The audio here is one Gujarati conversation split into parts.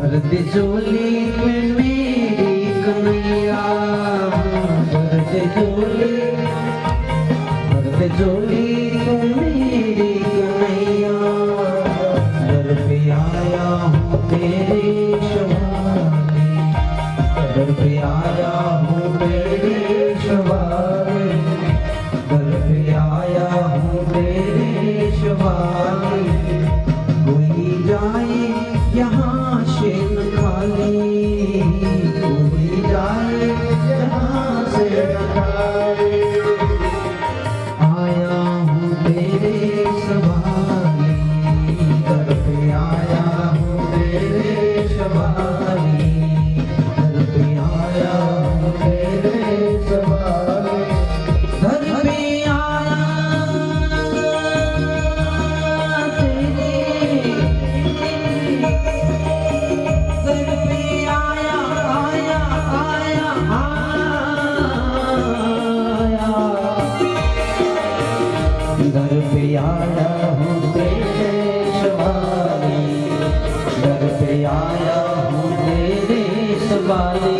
दर्द झोली में मेरी कन्हैया, दर्द झोली में मेरी कन्हैया, दर पे आया हूँ तेरे सवारे, दर पे आया हूँ तेरे सवारे, दर पे आया हूँ तेरे सवारे। कोई जाए यहाँ से न खाली, कोई जाए यहाँ से न खाली, आया हूँ तेरे सवारी, दर पे आया हूँ तेरे सवारी, दर पे आया हूँ तेरे सवारी, दर पे आया तेरे, दर पे आया आया आया आया, दर पे आया हूँ तेरे सवारी, दर पे आया हूँ तेरे सवारी।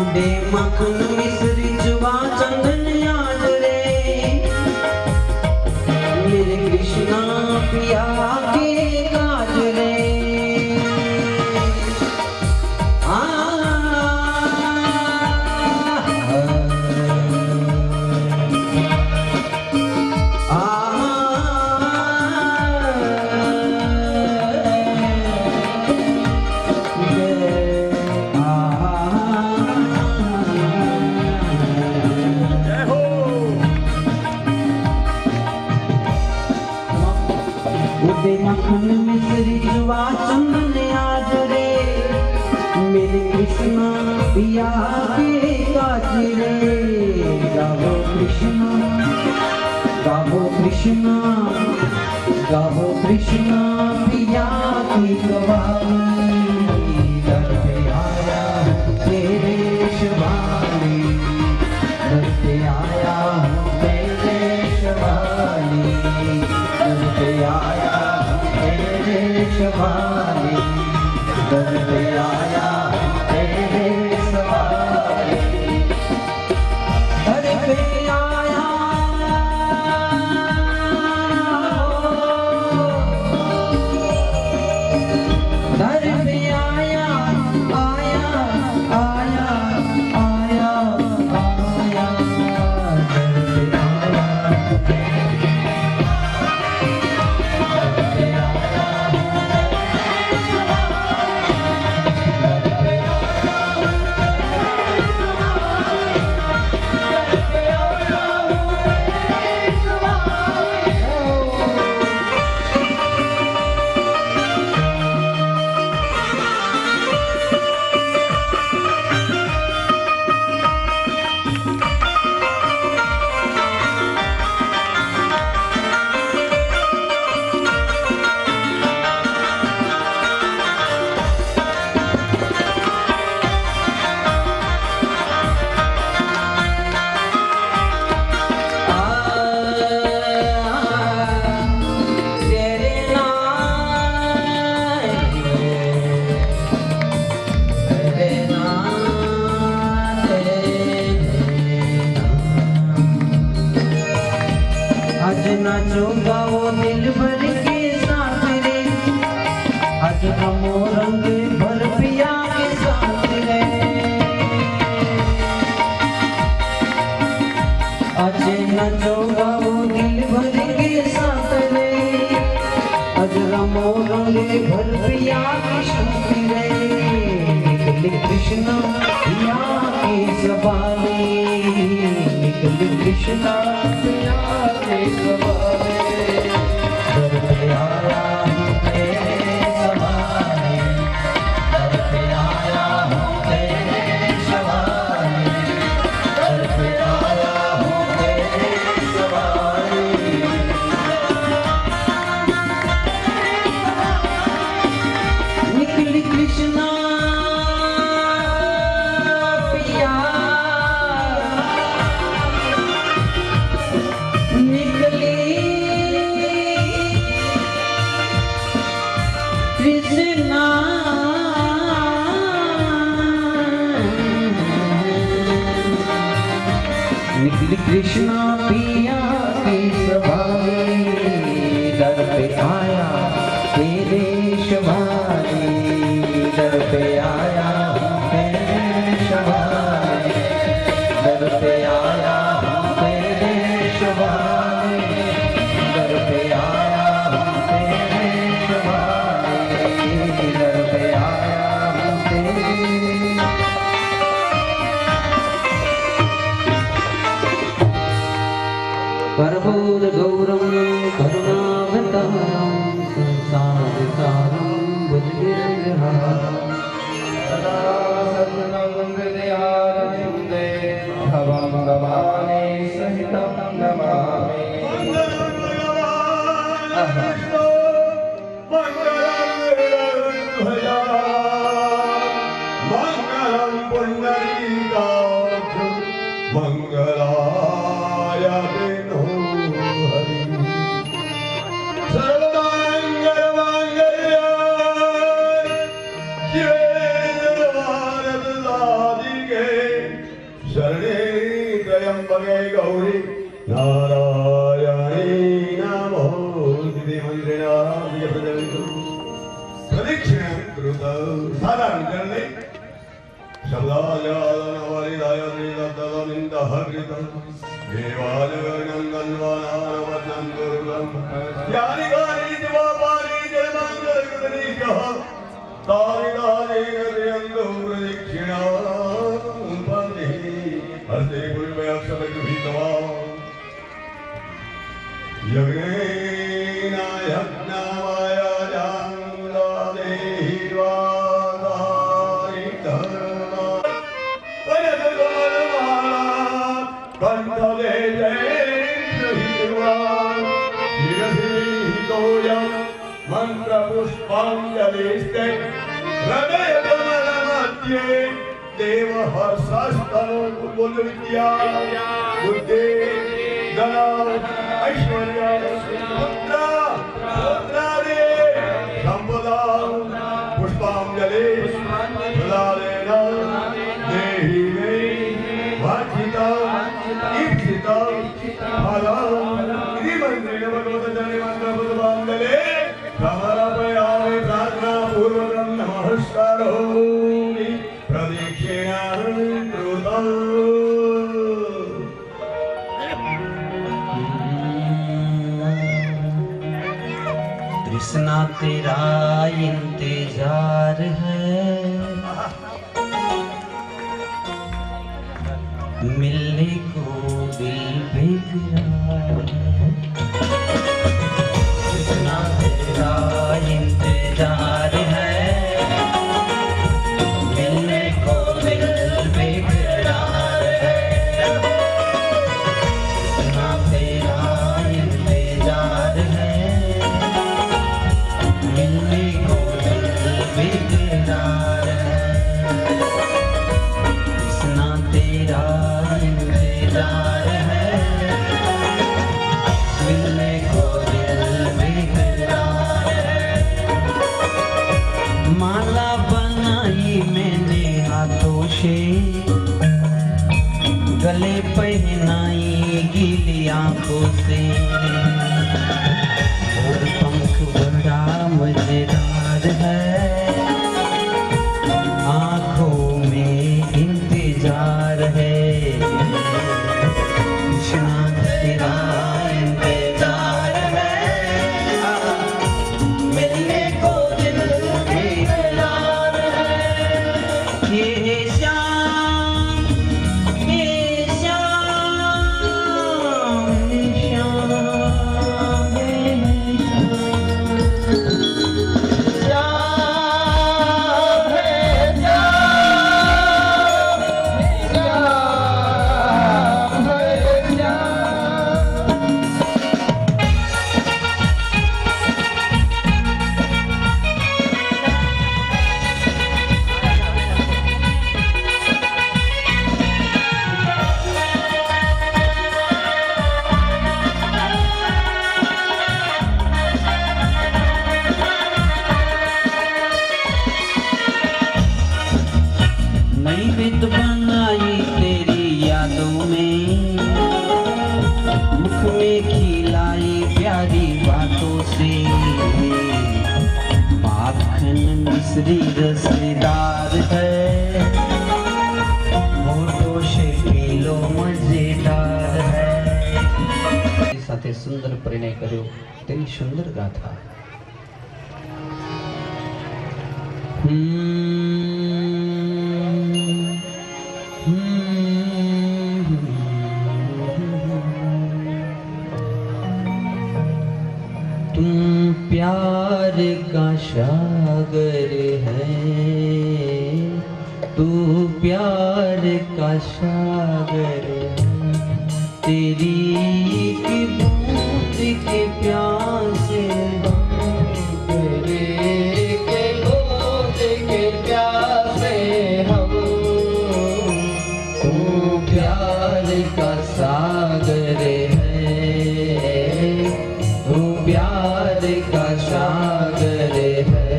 उडे मखन मिश्री जुआ चंदन याद रे, मेरे कृष्णा पिया के काज रे, आ उदे मखन मिश्री जुआ चंदन आज रे, मेरे कृष्णा पिया के काज रे, गावो कृष्णा, गावो कृष्णा, गावो कृष्णा पिया की कवाली, दर पे आया तेरे सवारी, दर पे आया तेरे सवारी, दर पे आया तेरे सवारी, दर पे आया तेरे सवारी, दर पे आया दर पे आया आया आया आया आया, दर पे आया नाचो गाओ दिल भर के साथ रे, आज रमो रंग भर पिया के साथ रे, आज नाचो गाओ दिल भर के साथ रे, आज रमो रंग भर पिया के साथ रे, निकल कृष्णा पिया की सवारी, निकल कृष्णा पिया के सवारी, दर पे आया तेरे सवारी, कृष्णा पिया के सवारे दर पे आया तेरे शवारे दर पे आया तेरे शवारे दर पे आया तेरे शवारे दर पे आया तेरे शवारे दर पे आया तेरे प्रबोध गौरम करुणावतारम संसारसारम भुजगेन्द्रहारम सदा सद्गुणं हृदयारविन्दे भवं भवानी सहितं नमामि। मंगलं पुण्डरीकाक्ष मंगलाय तेनो हरि सर्वमंगलमांगल्ये शिवे सर्वार्थसाधिके शरणे त्र्यंबके गौरी नारायणी नमोस्तुते मंदिराय प्रदवितु प्रदक्षिणं कृतौ साधारण करणे शब्दालयादनवरिदाय निदत्तनिन्दहकृतं देवाय गङ्गन्वानानवदनं दुर्गं यानि गानि दिवापानि जलमङ्गलकृतनिष्ठः तानि दानेन प्रदक्षिणां पन्ति हस्ते गुरुवयक्षतगृहीतवान् यज्ञेन यज्ञमाय जाङ्गादेहि वादारि धर्म कंठले जयितवान् शिरसितोऽयं मन्त्रपुष्पाञ्जलिस्ते हृदयकमलमध्ये देवहर्षस्तनो कुलविद्या बुद्धि धना ऐश्वर्य पुत्र पुत्रादि संपदा पुष्पाञ्जलि फलालेन देहि मे वाञ्छितं ईप्सितं फलम् इति मन्त्रेण भगवतचरणे मन्त्रपुष्पाञ्जले समर्पयामि प्रार्थनापूर्वकं नमस्कारोमि प्रदक्षिणां कृतम्। कृष्णा तेरा इंतजार है मिलने को दिल बेकरार है कृष्णा तेरा इंतजार है मिलने को दिल बेकरार है कृष्णा तेरा इंतजार है मिलने को दिल बेकरार है कृष्णा तेरा इंतजार बातों से माखन मिश्री रसदार है, होठों से पी लो मजेदार है। साथे सुंदर परिणय કર્યો તેની સુંદર ગાથા। तुम प्यार का सागर है, तू प्यार का सागर है, तेरी एक बूंद के प्यासे हम, तू प्यार का सागर है, तू प्यार का सागर है।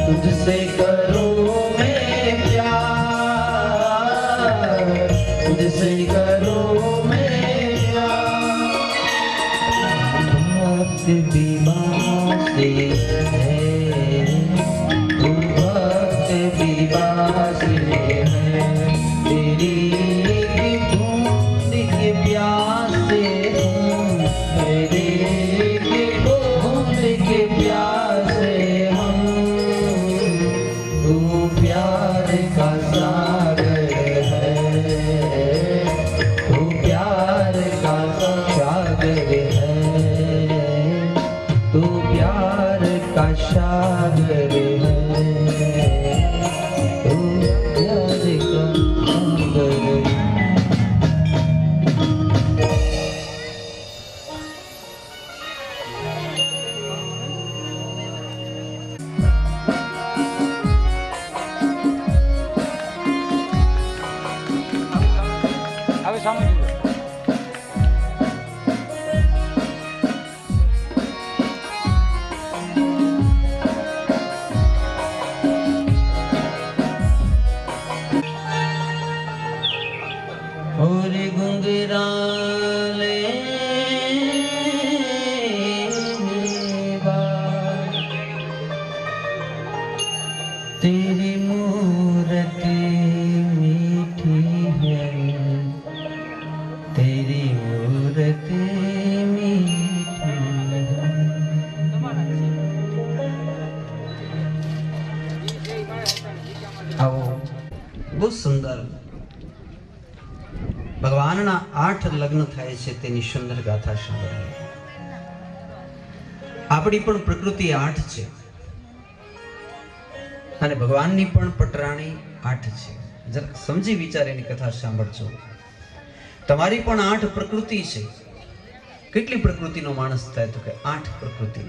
तुझसे करूं मैं प्यार, तुझसे करूं मैं प्यार, भक्त विवासी है, तू भक्त विवासी है, तेरी एक बूंद के प्यासे हम, तेरी एक बूंद के प्यासे हम, तू प्यार का सागर है, तू प्यार का सागर है, तू प्यार का सागर है, तू प्यार का सागर है। હવે સામે જુઓ। और घुंघराले बाल, तेरी मूरत मीठी है, तेरी मूरत मीठी है। आओ बहुत सुंदर ભગવાનના 8 લગ્ન થાય છે તેની સુંદર ગાથા સાંભળીએ। આપણી પણ પ્રકૃતિ 8 છે અને ભગવાનની પણ પટરાણી 8 છે। જરા સમજી વિચારીને કથા સાંભળજો। તમારી પણ 8 પ્રકૃતિ છે। કેટલી પ્રકૃતિનો માણસ થાય તો કે 8 પ્રકૃતિ,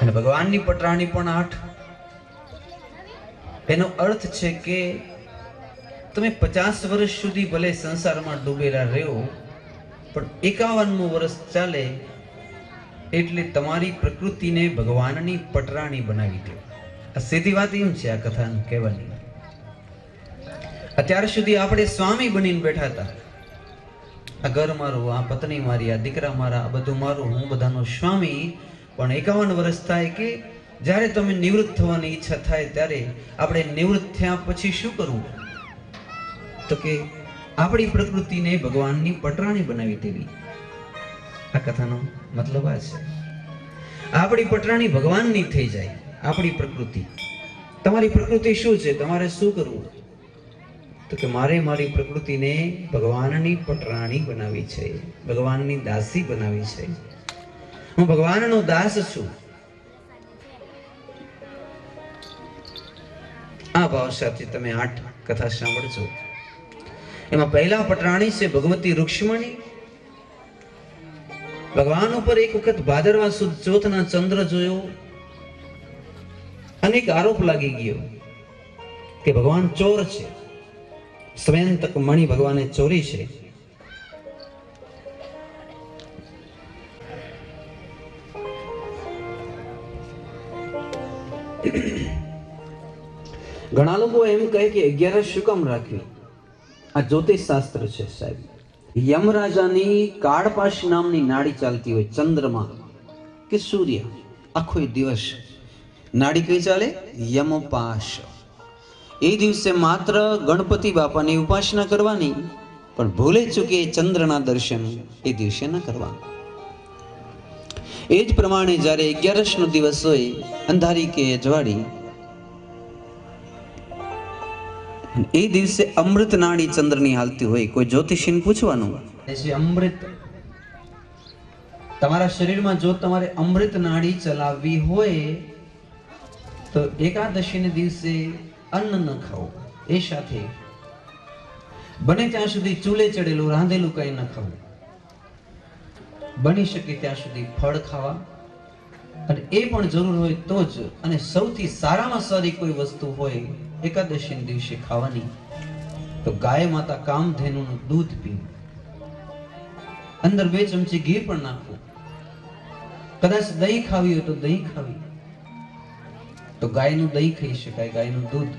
અને ભગવાનની પટરાણી પણ 8। એનો અર્થ છે કે તમે 50 વર્ષ સુધી ભલે સંસારમાં ડૂબેલા રહ્યો, પણ 51મું વર્ષ ચાલે એટલે તમારી પ્રકૃતિને ભગવાનની પટરાણી બનાવી દો। આ સીધી વાત એમ છે આ કથાને કહેવાની। અત્યાર સુધી આપણે સ્વામી બનીને બેઠા હતા। આ ઘર મારું, આ પત્ની મારી, આ દીકરા મારા, આ બધું મારું, હું બધાનો સ્વામી। પણ 51 વર્ષ થાય કે જ્યારે તમે નિવૃત્ત થવાની ઈચ્છા થાય ત્યારે આપણે નિવૃત્ત થયા પછી શું કરવું? તો કે આપણી પ્રકૃતિને ભગવાનની પટરાણી બનાવી દેવી। આ કથાનો મતલબ આ છે। આપણી પટરાણી ભગવાનની થઈ જાય, આપણી પ્રકૃતિ। તમારી પ્રકૃતિ શું છે? તમારે શું કરવું? તો કે મારે મારી પ્રકૃતિને ભગવાનની પટરાણી બનાવી છે, ભગવાનની દાસી બનાવી છે। હું ભગવાનનો દાસ છું। આ ભાવ સાથે તમે 8 કથા સાંભળજો। એમાં પહેલા પટરાણી છે ભગવતી રૂક્ષ્મણી। ભગવાન ઉપર એક વખત ભાદરવા સુદ ચોથના ચંદ્ર જોયો, અનેક આરોપ લાગી ગયો કે ભગવાન ચોર છે, સ્વયંતક મણિ ભગવાને ચોરી છે। ઘણા લોકો એમ કહે કે 11 શું કામ રાખવી? આ જ્યોતિષ શાસ્ત્ર છે સાહેબ. યમરાજાની કાળપાશ નામની નાડી ચાલતી હોય, ચંદ્રમા કે સૂર્ય, આખો દિવસ નાડી કઈ ચાલે? યમપાશ. એ દિવસે માત્ર ગણપતિ બાપાની ઉપાસના કરવાની, પણ ભૂલે ચૂકે ચંદ્રના દર્શન એ દિવસે ન કરવા. એ જ પ્રમાણે જ્યારે 11નો દિવસ હોય, અંધારી કે અજવાળી, એ દિવસે અમૃત નાડી ચંદ્રની હાલતી હોય. કોઈ જ્યોતિષીને પૂછવાનું છે, અમૃત તમારા શરીરમાં જો તમારે અમૃત નાડી ચલાવવી હોય તો એકાદશીને દિવસે અન્ન ન ખાઓ, એ સાથે બને ત્યાં સુધી ચૂલે ચડેલું રાંધેલું કંઈ ન ખાવું, બની શકે ત્યાં સુધી ફળ ખાવા, અને એ પણ જરૂર હોય તો જ, અને સૌથી સારામાં સારી કોઈ વસ્તુ હોય એકાદશીના દિવસે ખાવાની તો ગાય માતા કામધેનુનું દૂધ પીવું, અંદર 2 ચમચી ઘી પણ નાખવું, કદાચ દહીં ખાવી હોય તો દહીં ખાવી, તો ગાયનું દહીં ખાઈ શકાય, ગાયનું દૂધ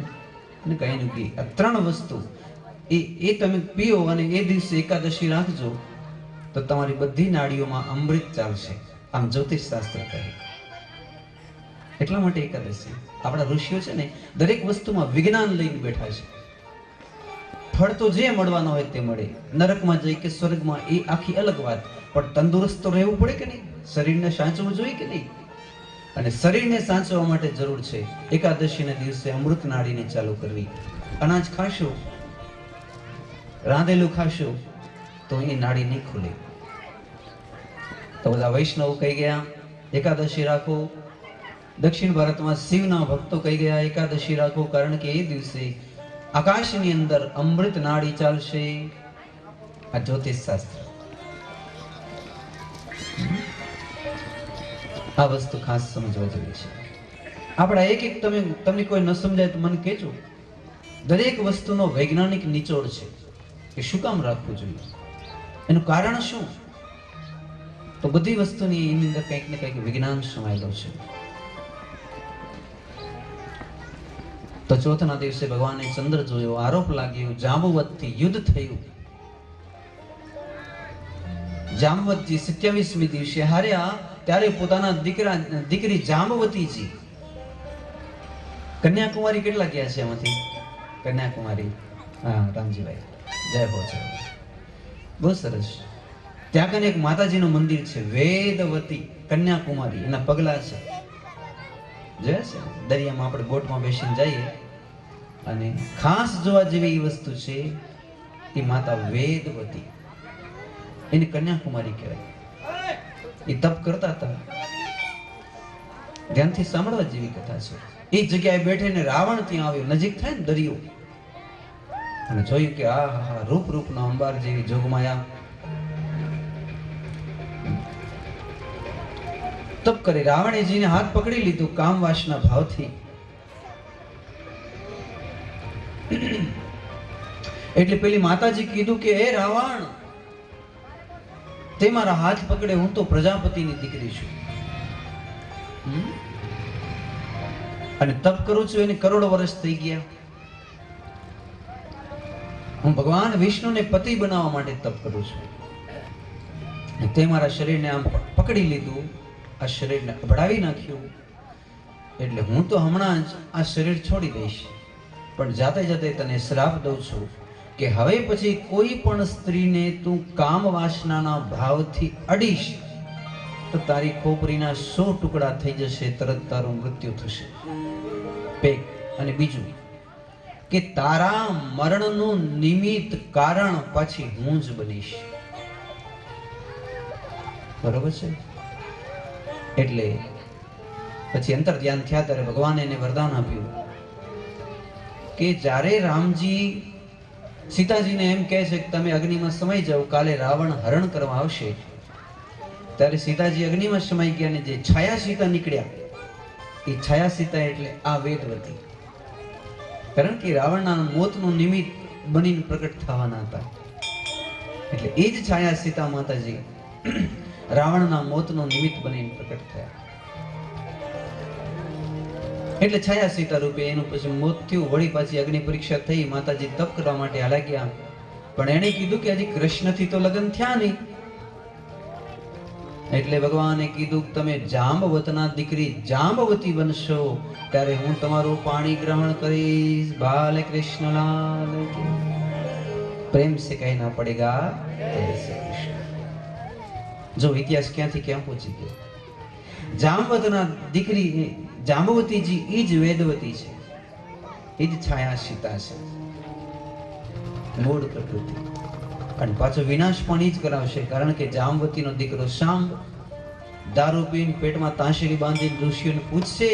અને ગાયનું ઘી, આ 3 વસ્તુ એ તમે પીઓ અને એ દિવસે એકાદશી રાખજો તો તમારી બધી નાડીઓમાં અમૃત ચાલશે. આમ જ્યોતિષ શાસ્ત્ર કહે. એટલા માટે એકાદશી. આપણા ઋષિઓ છે ને દરેક વસ્તુમાં વિજ્ઞાન લઈને બેઠા છે. ફળ તો જે મળવાનો હોય તે મળે, નરકમાં જઈ કે સ્વર્ગમાં એ આખી અલગ વાત, પણ તંદુરસ્ત તો રહેવું પડે કે નહીં? શરીરને સાચવવું જોઈએ કે નહીં? અને શરીરને સાચવવા માટે જરૂર છે એકાદશીના દિવસે અમૃત નાડીને ચાલુ કરવી. અનાજ ખાશો, રાંધેલું ખાશો તો એ નાડી નહીં ખુલે. તો બધા વૈષ્ણવ કહી ગયા એકાદશી રાખો. દક્ષિણ ભારતમાં શિવના ભક્તો કહી ગયા એકાદશી રાખો, કારણ કે એ દિવસે આકાશની અંદર અમૃત નાડી ચાલશે. આ જ્યોતિષ શાસ્ત્ર. આ વસ્તુ ખાસ સમજવા જેવી છે. આપણા એક તમને કોઈ ન સમજાય તો મને કહેજો. દરેક વસ્તુનો વૈજ્ઞાનિક નિચોડ છે કે શું કામ રાખવું જોઈએ, એનું કારણ શું. તો બધી વસ્તુની એની અંદર કંઈક ને કંઈક વિજ્ઞાન સમાયેલો છે. તો ચોથના દિવસે ભગવાને ચંદ્ર જોયો, આરોપ લાગ્યો, જાંબુવતથી યુદ્ધ થયું. જાંબવતજી 27મી દિવસે હાર્યા, ત્યારે પોતાના દીકરી જાંબવતીજી, કન્યાકુમારી કેટલા ગયા છે એમાંથી? કન્યાકુમારી, હા રામજીભાઈ, જય હો જય. બહુ સરસ. ત્યાં કને એક માતાજીનું મંદિર છે વેદવતી, કન્યાકુમારી, એના પગલા છે. જોયા છે? દરિયામાં આપણે બોટમાં બેસીને જઈએ અને ખાસ જોવા જેવી એ વસ્તુ છે એ માતા વેદવતી, એની કન્યાકુમારી કહેવાય. એ તપ કરતા હતા. ધ્યાનથી સાંભળવા જેવી કથા છે. એ જગ્યાએ બેઠીને રાવણ ત્યાં આવ્યો, નજીક થાય ને દરિયો, અને જોયું કે આ હા રૂપ રૂપનો અંબાર જેવી જોગમાયા તપ કરી. રાવણેજીને હાથ પકડી લીધું કામ વાસના ભાવથી. એટલે પેલી માતાજી કીધું કે હે રાવણ, તે મારા હાથ પકડે, હું તો પ્રજાપતિની દીકરી છું અને તપ કરું છું. એને કરોડો વર્ષ થઈ ગયા. હું ભગવાન વિષ્ણુને પતિ બનાવવા માટે તપ કરું છું. તે મારા શરીરને આમ પકડી લીધું, આ શરીરને અભડાવી નાખ્યું. એટલે હું તો હમણાં જ આ શરીર છોડી દઈશ, પણ જાતે જાતે તને શ્રાપ દઉં છું કે હવે પછી કોઈ પણ સ્ત્રીને તું કામ વાસનાના ભાવથી અડીશ તો તારી ખોપરીના 100 ટુકડા થઈ જશે, તરત તારું મૃત્યુ થશે. અને બીજું કે તારા મરણનું નિમિત્ત કારણ પછી હું જ બનીશ. બરોબર છે? એટલે પછી અંતર ધ્યાન થયા ત્યારે ભગવાને એને વરદાન આપ્યું કે જ્યારે રામજી સીતાજીને એમ કહે છે કે તમે અગ્નિમાં સમાઈ જાઓ, કાલે રાવણ હરણ કરવા આવશે, ત્યારે સીતાજી અગ્નિમાં સમાઈ ગયા, ને જે છાયા સીતા નીકળ્યા એ છાયા સીતા એટલે આ વેદવતી, કારણ કે રાવણના મોતનું નિમિત્ત બનીને પ્રગટ થવાના હતા. એટલે એ જ છાયા સીતા માતાજી રાવણના મોતનું નિમિત્ત બનીને પ્રગટ થયા. એટલે છાયા સીતા રૂપે એનું પછી મોત થયું. વળી પાછી અગ્નિ પરીક્ષા થઈ. માતાજી તપ કરવા માટે હાલા ગયા, પણ એણે કીધું કે હજી કૃષ્ણથી તો લગ્ન થયા નહીં. એટલે ભગવાને કીધું કે તમે જાંબવતના દીકરી જાંબવતી બનશો ત્યારે હું તમારું પાણી ગ્રહણ કરીશ. બાલ કૃષ્ણલાલ કી પ્રેમ સે કહેના પડેગા જય શ્રી કૃષ્ણ. જો ઇતિહાસ ક્યાંથી ક્યાં પહોંચી ગયો. જાંબવતના દીકરી જાંબવતીજી ઈ જ વેદવતી છે, ઈ જ છાયા સીતા છે, મૂળ પ્રકૃતિ. અને પાછો વિનાશ પણ ઈ જ કરાવશે, કારણ કે જાંબવતીનો દીકરો શાંબ દારૂ પીને પેટમાં તાંશેલી બાંધીને ઋષિઓને પૂછશે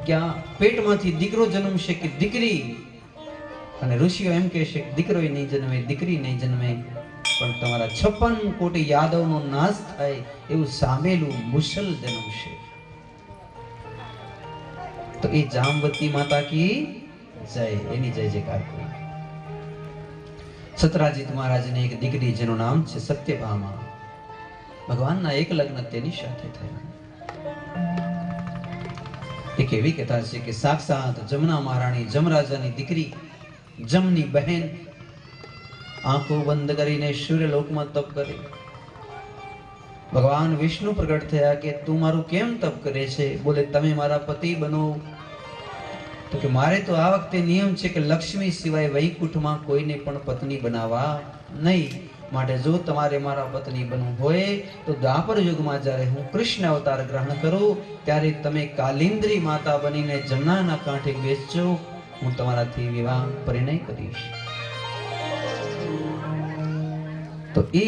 કે આ પેટમાંથી દીકરો જન્મશે કે દીકરી, અને ઋષિઓ એમ કહેશે કે દીકરો નહીં જન્મે, દીકરી નહીં જન્મે, પણ તમારા 56 કોટી યાદવનો નાશ થાય એવું સામેલું મુસલ જન્મશે. તો એ જાંબવતી માતા કી જય, એની જય જયકાર કરો. સતરાજીત મહારાજને એક દીકરી જેનું નામ છે સત્યભામા. ભગવાનના એક લગ્ન તેની સાથે થયા. એક એવી કથા છે કે સાક્ષાત જમના મહારાણી જમરાજાની દીકરી, જમની બહેન આંખો બંધ કરીને સૂર્યલોકમાં તપ કરે. ભગવાન વિષ્ણુ પ્રગટ થયા કે તું મારું કેમ તપ કરે છે? બોલે તમે મારા પતિ બનો. તો કે મારે તો આ વખતે નિયમ છે કે લક્ષ્મી સિવાય વૈકુંઠમાં કોઈને પણ પત્ની બનાવવા નહીં. માટે જો તમારે મારા પત્ની બનવું હોય તો દ્વાપર યુગમાં જ્યારે હું કૃષ્ણ અવતાર ગ્રહણ કરું ત્યારે તમે કાલિંદ્રી માતા બનીને જમનાના કાંઠે બેસજો, હું તમારાથી વિવાહ પરિણય કરીશ. તો એ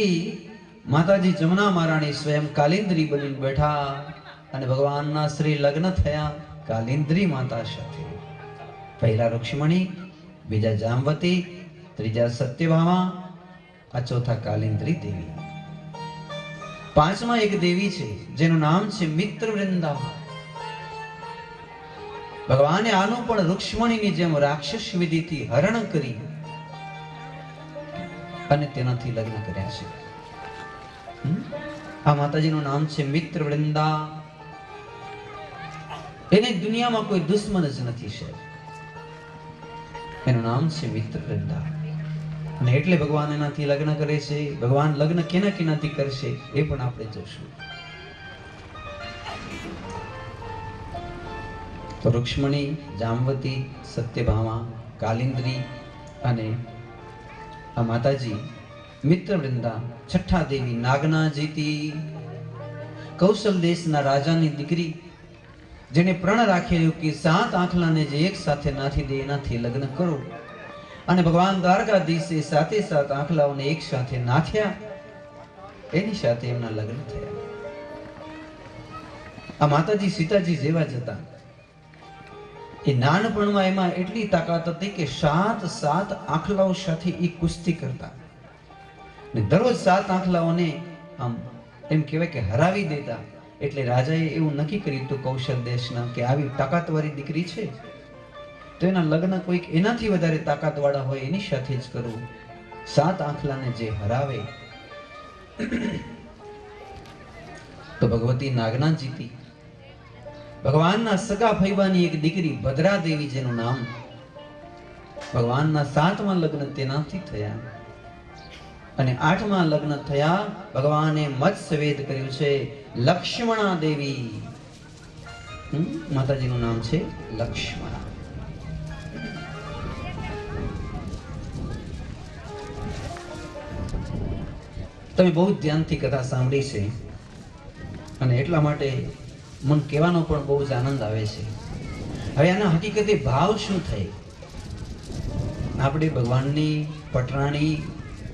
માતાજી જમના મહારાણી સ્વયં કાલિંદ્રી બનીને બેઠા અને ભગવાનના શ્રી લગ્ન થયા કાલિંદ્રી માતા સાથે. પહેલા રુક્ષ્મણી, બીજા જાંબવતી, ત્રીજા સત્યભામા, આ ચોથા કાલિંદ્રી દેવી. પાંચમા એક દેવી છે જેનું નામ છે મિત્રવૃંદા. ભગવાને આનું પણ રુક્ષ્મણીની જેમ રાક્ષસ વિધિથી હરણ કરી અને તેનાથી લગ્ન કર્યા છે. આ માતાજીનું નામ છે મિત્રવૃંદા. એને દુનિયામાં કોઈ દુશ્મન જ નથી છે. એનું નામ છે મિત્રવૃંદા. અને એટલે ભગવાન એનાથી લગ્ન કરે છે. ભગવાન લગ્ન કેના કેનાથી કરશે એ પણ આપણે જોશું. તો રુક્ષ્મણી, જાંબવતી, સત્યભામા, કાલિંદ્રી અને આ માતાજી મિત્રવૃંદા. છઠ્ઠા દેવી નાગનાજીતી, કૌશલ દેશના રાજાની દીકરી, જેને પ્રણ રાખેલું કે 7 આંખલાને જે એક સાથે નાથી દે એનાથી લગ્ન કરો. અને ભગવાન દ્વારકાધીશે 7 આંખલાઓને એક સાથે નાથ્યા, એની સાથે એમના લગ્ન થયા. આ માતાજી સીતાજી જેવા જ હતા. એ નાનપણમાં એમાં એટલી તાકાત હતી કે 7 આંખલાઓ સાથે એ કુસ્તી કરતા ને દરરોજ 7 આંખલાઓને આમ એમ કહેવાય કે હરાવી દેતા. એટલે રાજાએ એવું નક્કી કર્યું હતું કૌશલ દેશના કે આવી તાકાતવાળી દીકરી છે તો એના લગ્ન કોઈક એનાથી વધારે તાકાતવાળા હોય એની સાથે જ કરવું. 7 આંખલાને જે હરાવે. તો ભગવતી નાગના જીતી. ભગવાનના સગા ફૈબાની એક દીકરી ભદ્રા દેવી જેનું નામ. ભગવાનના 7મા લગ્ન તેનાથી થયા અને 8મા લગ્ન થયા ભગવાને મત્સ્યવેદ કર્યું છે લક્ષ્મણા દેવી. માતાજીનું નામ છે લક્ષ્મણા. તમે બહુ ધ્યાનથી કથા સાંભળી છે અને એટલા માટે મન કહેવાનો પણ બહુ જ આનંદ આવે છે. હવે આના હકીકતે ભાવ શું થાય? આપણે ભગવાનની પટરાણી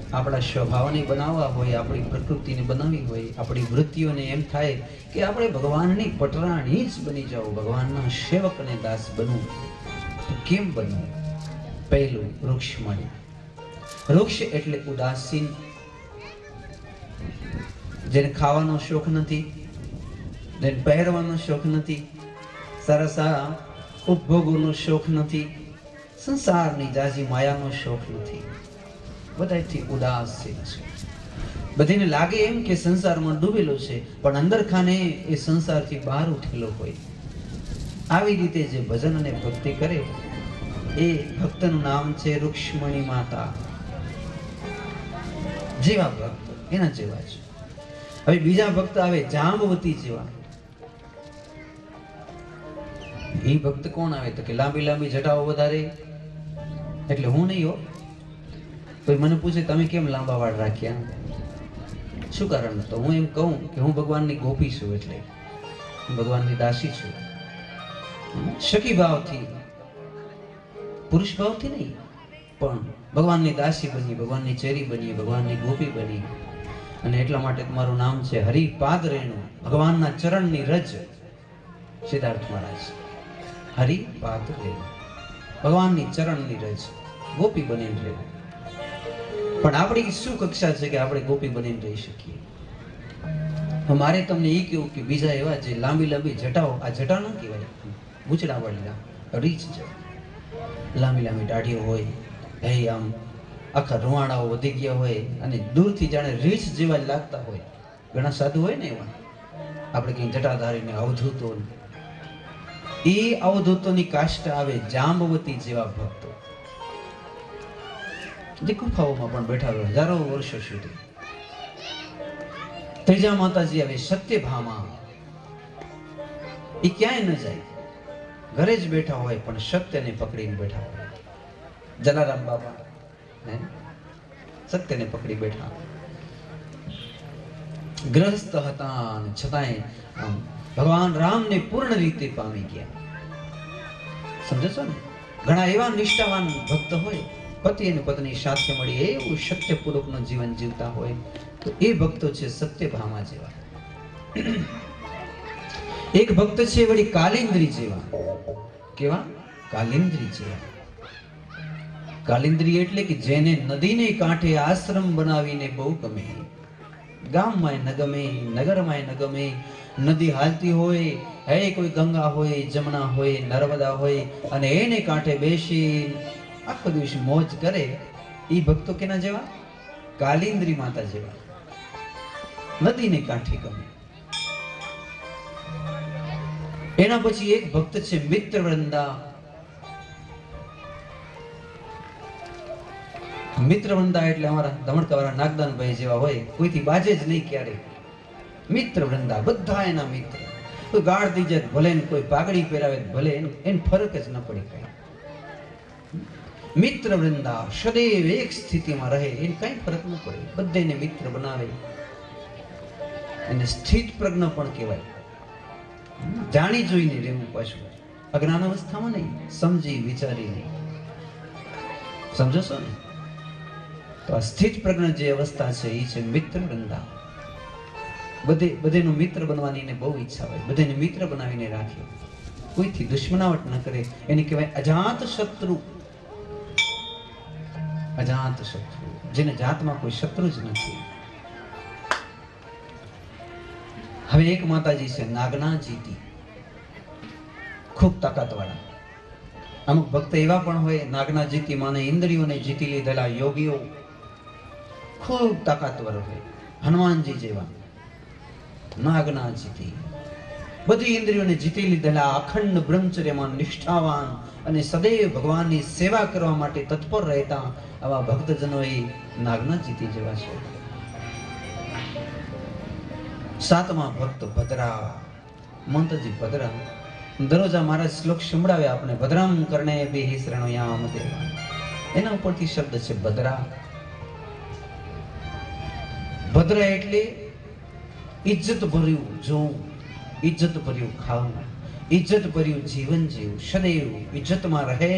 આપણા સ્વભાવને બનાવવા હોય, આપણી પ્રકૃતિને બનાવવી હોય, આપણી વૃત્તિઓને એમ થાય કે આપણે ભગવાનની પટરાણી જ બની જાવ, ભગવાનના સેવક અને દાસ બનવું. તો કેમ બનવું? પહેલું રુક્ષ્મણી. વૃક્ષ એટલે ઉદાસીન, જેને ખાવાનો શોખ નથી, જેને પહેરવાનો શોખ નથી, સારા સારા ઉપભોગોનો શોખ નથી, સંસારની જાજી માયાનો શોખ નથી, બધાથી ઉદાસીન છે. બધાને લાગે એમ કે સંસારમાં ડૂબેલો છે પણ અંદર ખાને એ સંસારથી બહાર ઉઠેલો હોય. આવી રીતે જે ભજન અને ભક્તિ કરે એ ભક્તનું નામ છે રૂક્ષ્મણી માતા. જેવા ભક્ત એના જેવા છે. હવે બીજા ભક્ત આવે જાંબવતી જેવા. એ ભક્ત કોણ આવે તો કે લાંબી લાંબી જટાઓ વધારે, એટલે હું નહીં હો. કોઈ મને પૂછે તમે કેમ લાંબા વાળ રાખ્યા, શું કારણ, તો હું એમ કહું કે હું ભગવાનની ગોપી છું, એટલે હું ભગવાનની દાસી છું. સખી ભાવથી, પુરુષ ભાવથી નહીં, પણ ભગવાનની દાસી બની, ભગવાનની ચેરી બની, ભગવાનની ગોપી બની. અને એટલા માટે તમારું નામ છે હરિપાદ રેણુ, ભગવાનના ચરણની રજ. સિદ્ધાર્થ મહારાજ હરિપાદ રેણુ, ભગવાનની ચરણની રજ, ગોપી બનીને રહેવું. પણ આપણી શું કક્ષા છે કે આપણે ગોપી બનીને રહી શકીએ? મારે તમને એ કેવું કે બીજા એવા જે લાંબી લાંબી જટાઓ, આ જટા ન કહેવાય, ગુચડા વાળી રીચ છે, લાંબી લાંબી દાઢીઓ હોય, હે આમ આખા રૂવાણાઓ વધી ગયા હોય અને દૂરથી જાણે રીછ જેવા જ લાગતા હોય. ઘણા સાધુ હોય ને એવા, આપણે કઈ જટાધારીને અવધૂતો, એ અવધૂતોની કાષ્ટ આવે જાંબવતી જેવા ભક્તો, જે ગુફાઓમાં પણ બેઠા હોય હજારો વર્ષો સુધી. ત્રીજા માતાજી આવે સત્યભામા. એ ક્યાંય ન જાય, ઘરે જ બેઠા હોય પણ સત્યને પકડીને બેઠા હોય. જલારામ બાપા સત્યને પકડી બેઠા, ગ્રસ્ત હતા છતાંય ભગવાન રામને પૂર્ણ રીતે પામી ગયા. સમજો છો ને? ઘણા એવા નિષ્ઠાવાન ભક્ત હોય, પતિ અને પત્ની સાથે મળી એવું સત્યપૂર્વકનું જીવન જીવતા હોય, તો એ ભક્તો છે સત્યભામા જેવા. એક ભક્ત છે વળી કાલિંદ્રી જેવા. કેવા? કાલિંદ્રી જેવા. કાલિંદ્રી એટલે કે જેને નદીને કાંઠે આશ્રમ બનાવીને બહુ ગમે. ગામમાં ન ગમે, નગરમાં ન ગમે, નદી હાલતી હોય, હે કોઈ ગંગા હોય, જમના હોય, નર્મદા હોય, અને એને કાંઠે બેસી આખો દિવસ મોજ કરે. એ ભક્તો કેના જેવા? કાલિંદ્રી માતા જેવા. નદીને કાંઠે ગમે. એના પછી એક ભક્ત છે મિત્રવૃંદા. મિત્રવૃંદા એટલે અમારા ધમણકાવાળા નાગદાનભાઈ જેવા હોય, કોઈથી બાજે જ નહીં ક્યારે. મિત્રવૃંદા, બધા એના મિત્ર. કોઈ ગાળ થઈ જાય ભલે, કોઈ પાઘડી પહેરાવે ભલે, એને ફરક જ ન પડે કઈ. મિત્રવૃંદા સદૈવ એક સ્થિતિમાં રહે, એને કઈ ફરક ન પડે, બધાને મિત્ર બનાવે. એને સ્થિત પ્રજ્ઞ પણ કહેવાય. જાણી જોઈને રહેવું, પાછું અજ્ઞાન અવસ્થામાં નહીં, સમજી વિચારી નહીં. સમજો છો ને? તો આ સ્થિત પ્રજ્ઞ જે અવસ્થા છે એ છે મિત્રવૃંદા. બધેનો મિત્ર બનવાની એને બહુ ઈચ્છા હોય, બધાને મિત્ર બનાવીને રાખે, કોઈથી દુશ્મનાવટ ન કરે. એને કહેવાય અજાત શત્રુ. અજાત શત્રુ, જેને જાતમાં કોઈ શત્રુ જ નથી. હવે એક માતાજી છે નાગના જીતી, ખૂબ તાકાતવાળા. અમુક ભક્ત એવા પણ હોય, નાગના જીતી માને ઇન્દ્રિયોને જીતી લીધેલા યોગીઓ, ખૂબ તાકાતવર હોય, હનુમાનજી જેવા. નાગના જીતી, બધી ઇન્દ્રિયોને જીતી લીધેલા, અખંડ બ્રહ્મચર્યમાં નિષ્ઠાવાન અને સદૈવ ભગવાનની સેવા કરવા માટે તત્પર રહેતા આવા ભક્તજનો એ નાગના જીતી જેવા છે. સાતમા ભક્ત ભદ્રા, મંતજી ભદ્રા. દરરોજ મહારાજ શ્લોક સંભળાવે આપણે, ભદ્રામ કર્ણે બેહિ શરણોયામ દેવા. એના ઉપરથી શબ્દ છે ભદ્રા. ભદ્ર એટલે ઇજ્જત ભર્યું જોવું, ઇજ્જત ભર્યું ખાવું, ઇજ્જત ભર્યું જીવન જીવું, સદૈવ ઇજ્જતમાં રહે,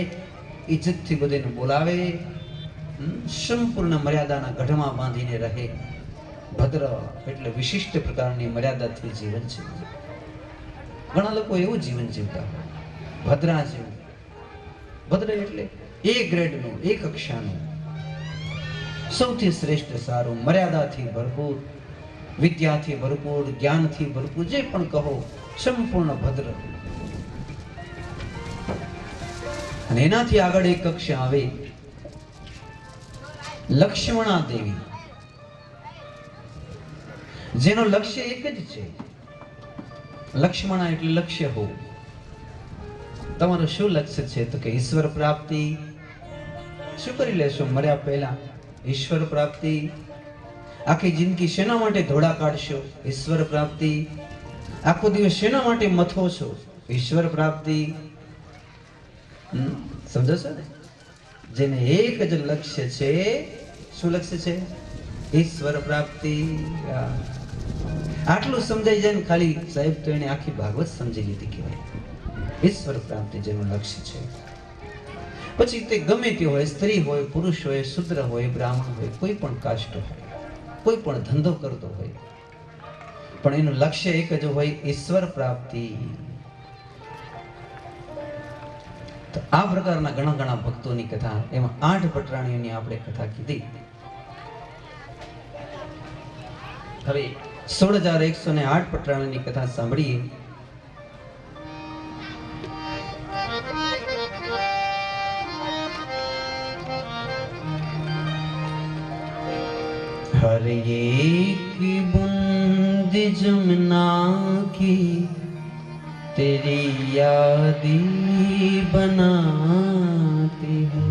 ઇજ્જતથી બધાને બોલાવે, સંપૂર્ણ મર્યાદાના ગઢમાં બાંધીને રહે. ભદ્ર એટલે વિશિષ્ટ પ્રકારની મર્યાદાથી જીવન છે. ઘણા લોકો એવું જીવન જીવતા હોય, ભદ્રા જેવું. ભદ્ર એટલે એ ગ્રેડનું, એ કક્ષાનું, સૌથી શ્રેષ્ઠ સારું, મર્યાદાથી ભરપૂર, વિદ્યાથી ભરપૂર, જ્ઞાનથી ભરપૂર, જે પણ કહો, સંપૂર્ણ ભદ્ર. અને એનાથી આગળ એક કક્ષા આવે લક્ષ્મણા દેવી, જેનો લક્ષ્ય એક જ છે. લક્ષ્મણા એટલે લક્ષ્ય હોવું. તમારું શું લક્ષ્ય છે? તો કે ઈશ્વર પ્રાપ્તિ. શું કરી લેશો મર્યા પહેલા? ઈશ્વર પ્રાપ્તિ. આખી જિંદગી શેના માટે ધોળા કાઢશો? ઈશ્વર પ્રાપ્તિ. આખો દિવસ શેના માટે મથો છો? ઈશ્વર પ્રાપ્તિ. સમજો છો ને? જેને એક જ લક્ષ્ય છે. શું લક્ષ્ય છે? ઈશ્વર પ્રાપ્તિ. આટલું સમજાઈ જાય ને ખાલી સાહેબ તો એને આખી ભાગવત સમજી લીધી કહેવાય. ઈશ્વર પ્રાપ્તિ જેનું લક્ષ્ય છે. પછી તે ગમે તે હોય, સ્ત્રી હોય, પુરુષ હોય, શૂદ્ર હોય, બ્રાહ્મણ હોય, કોઈ પણ કાસ્ટ હોય, કોઈ પણ ધંધો કરતો હોય, પણ એનું લક્ષ્ય એક જ હોય, ઈશ્વર પ્રાપ્તિ. તો આ પ્રકારના ઘણા ઘણા ભક્તોની કથા, એમાં 8 પટરાણીઓની આપણે કથા કીધી. હવે 16,108 પટરાણીની કથા સાંભળીએ. हर एक बूंद जमुना की तेरी यादी बनाती है,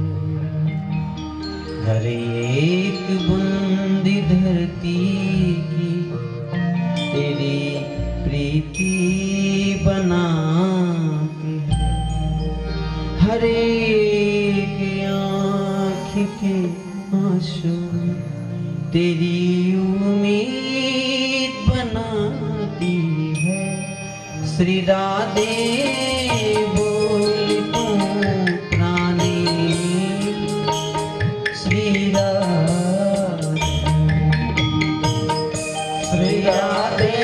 हर एक बूंद धरती की तेरी प्रीति बनाती है, हर एक आँख के आंसू तेरी उम्मीद बनाती है। श्री राधे बोल तू प्राणी, श्री राधे, श्री राधे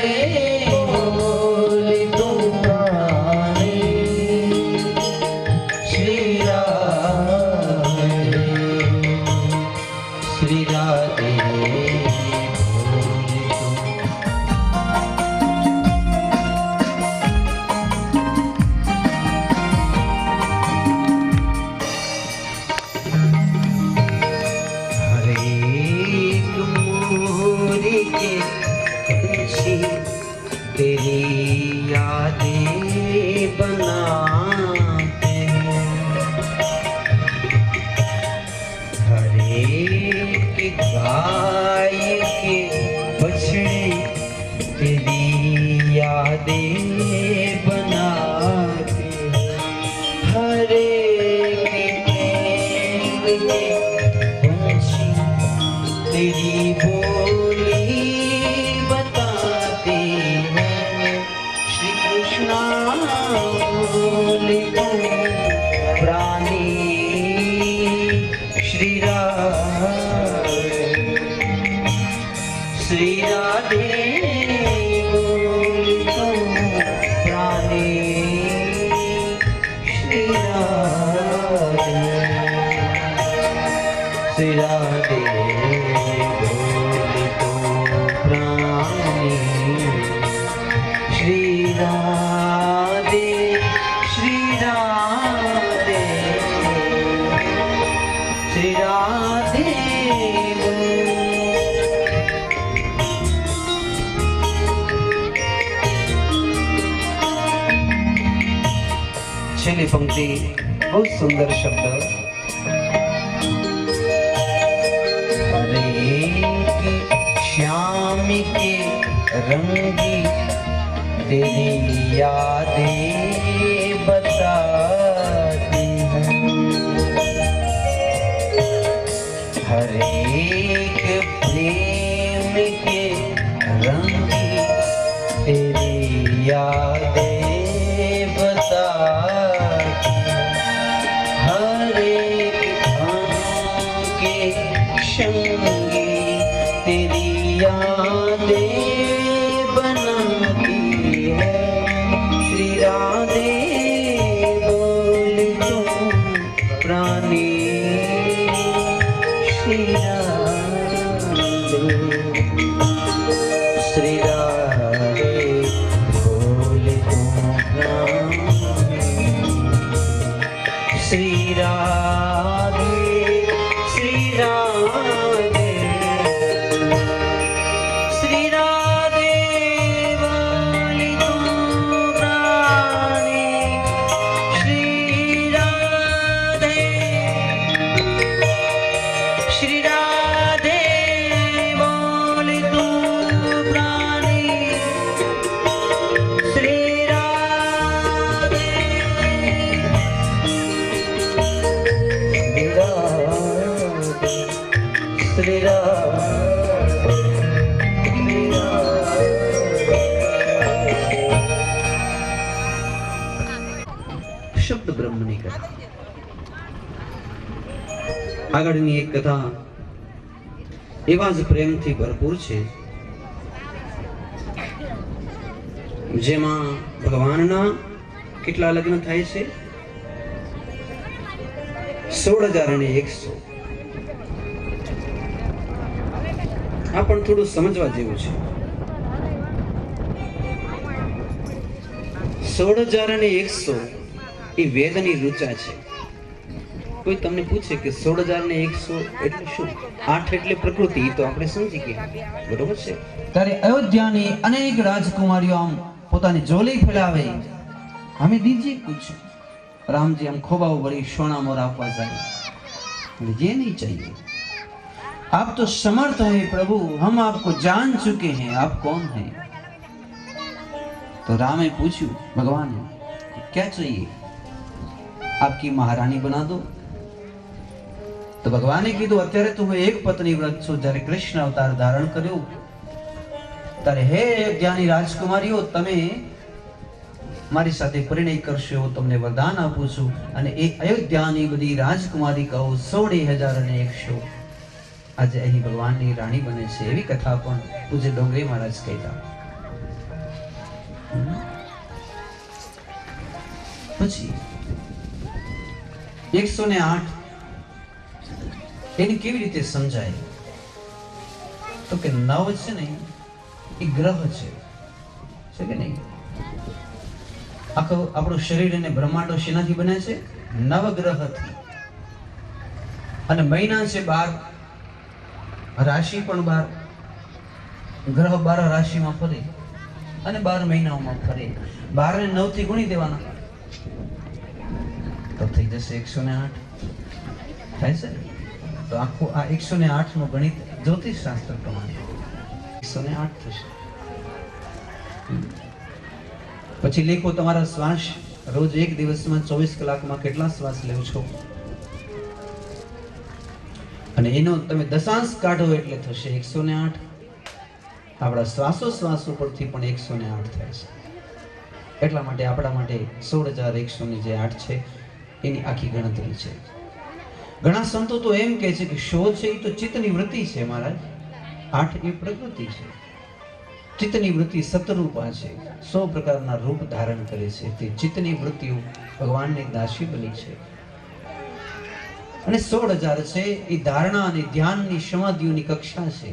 बोल तू प्राणी, श्री राधे, श्री राधे तेरी यादें बनाते हैं, हर एक गाय के बछड़े तेरी यादें बनाते हैं, हर एक प्रेम के पंछी तेरी बोली बताते हैं। श्री कृष्णा बोले तू प्राणी, श्री राधे, श्री राधे बोले तू प्राणी, श्री राधे, श्री राधे बोले तू प्राणी, श्री राधे, श्री राधे, श्री राधे छेली पंक्ति बहुत सुंदर शब्द। हरे एक श्याम के रंगी तेरी यादें बताती हैं, हर एक प्रेम के रंगी तेरी यादें बताती हैं, हर एक आँखों के संगी तेरी यादें बनाती है। श्री राधे बोल तू प्राणी, श्री राधे, श्री राधे बोल तू प्राणी, श्री राधे, श्री राधे, श्री राधे। આગળની એક કથા એવા જ પ્રેમથી ભરપૂર છે, જેમાં ભગવાનના કેટલા લગ્ન થાય છે? 16,100. આ પણ થોડું સમજવા જેવું છે. 16,100 એ વેદની ઋચા છે. કોઈ તમને પૂછે કે 16,100 એટલે શું? 8 એટલે પ્રકૃતિ, તો આપણે સમજી ગયા, બરોબર છે. ત્યારે અયોધ્યાની અનેક રાજકુમારીઓ આમ પોતાની જોલી ફેલાવે, हमें दीजिए कुछ. राम जी हम खोबाओ बड़ी सोना मोर आपवा जाए, ये नहीं चाहिए, आप तो समर्थ हैं प्रभु, हम आपको जान चुके हैं, आप कौन हैं? तो रामे पूछू भगवान क्या चाहिए? आपकी महारानी बना दो. तो भगवाने कीधुं अत्यारे तो હું એક પત્ની વ્રત છું. જ્યારે કૃષ્ણ અવતાર ધારણ કર્યો ત્યારે હે અયોધ્યાની રાજકુમારીઓ, તમે મારી સાથે પરિણય કરશો એવું તમને વરદાન આપું છું. અને એ અયોધ્યાની બધી રાજકુમારી કહો 16,100 આજે અહીં ભગવાનની રાણી બને છે. એવી કથા પણ પૂજ્ય ડોંગરી મહારાજ કહેતા. પછી 108 એની કેવી રીતે સમજાય? તો કે 9 છે ને એ ગ્રહ છે કે નહીં? આખું આપણું શરીર અને બ્રહ્માંડો શેનાથી બને છે? 9 ગ્રહથી. અને મહિના છે 12, રાશિ પણ 12, ગ્રહ 12 રાશિમાં ફરે અને 12 મહિનાઓમાં ફરે. 12 ને 9 થી ગુણી દેવાના તો થઈ જશે 108. થાય છે? તો આખું આ 108 નું ગણિત જ્યોતિષ શાસ્ત્ર પ્રમાણે 108 થશે. પછી લેખો તમારા શ્વાસ. રોજ એક દિવસમાં 24 કલાકમાં કેટલા શ્વાસ લેવો છો? અને એનો તમે દશાંશ કાઢો એટલે થશે 108. આપણા શ્વાસો પરથી પણ 108 થાય છે. એટલા માટે આપણા માટે 16,100 ની જે 8 છે એની આખી ગણતરી છે. ઘણા સંતો તો એમ કહે છે કે 100 છે એ તો ચિત્તની વૃત્તિ છે મહારાજ, 8 એ પ્રકૃતિ છે. ચિત્તની વૃત્તિ સતરૂપા છે, 100 પ્રકારના રૂપ ધારણ કરે છે. તે ચિત્તની વૃત્તિઓ ભગવાનની દાસી બની છે. અને 16,000 છે એ ધારણા અને ધ્યાનની સમાધિઓની કક્ષા છે.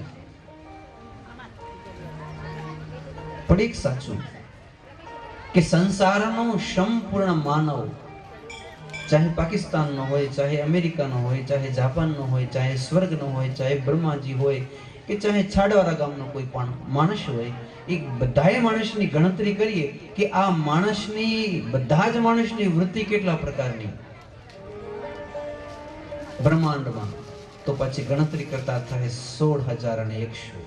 પણ એક સાચું કે સંસારનો સંપૂર્ણ માનવ, ચાહે પાકિસ્તાનનો હોય, ચાહે અમેરિકાનો હોય, ચાહે જાપાનનો હોય, ચાહે સ્વર્ગનો હોય, ચાહે બ્રહ્માજી હોય કે ચાહે છાડવાળા ગામનો કોઈ પણ માણસ હોય, એ બધાય માણસની ગણતરી કરીએ કે આ માણસની, બધા જ માણસની વૃત્તિ કેટલા પ્રકારની બ્રહ્માંડમાં, તો પછી ગણતરી કરતા થાય 16,100.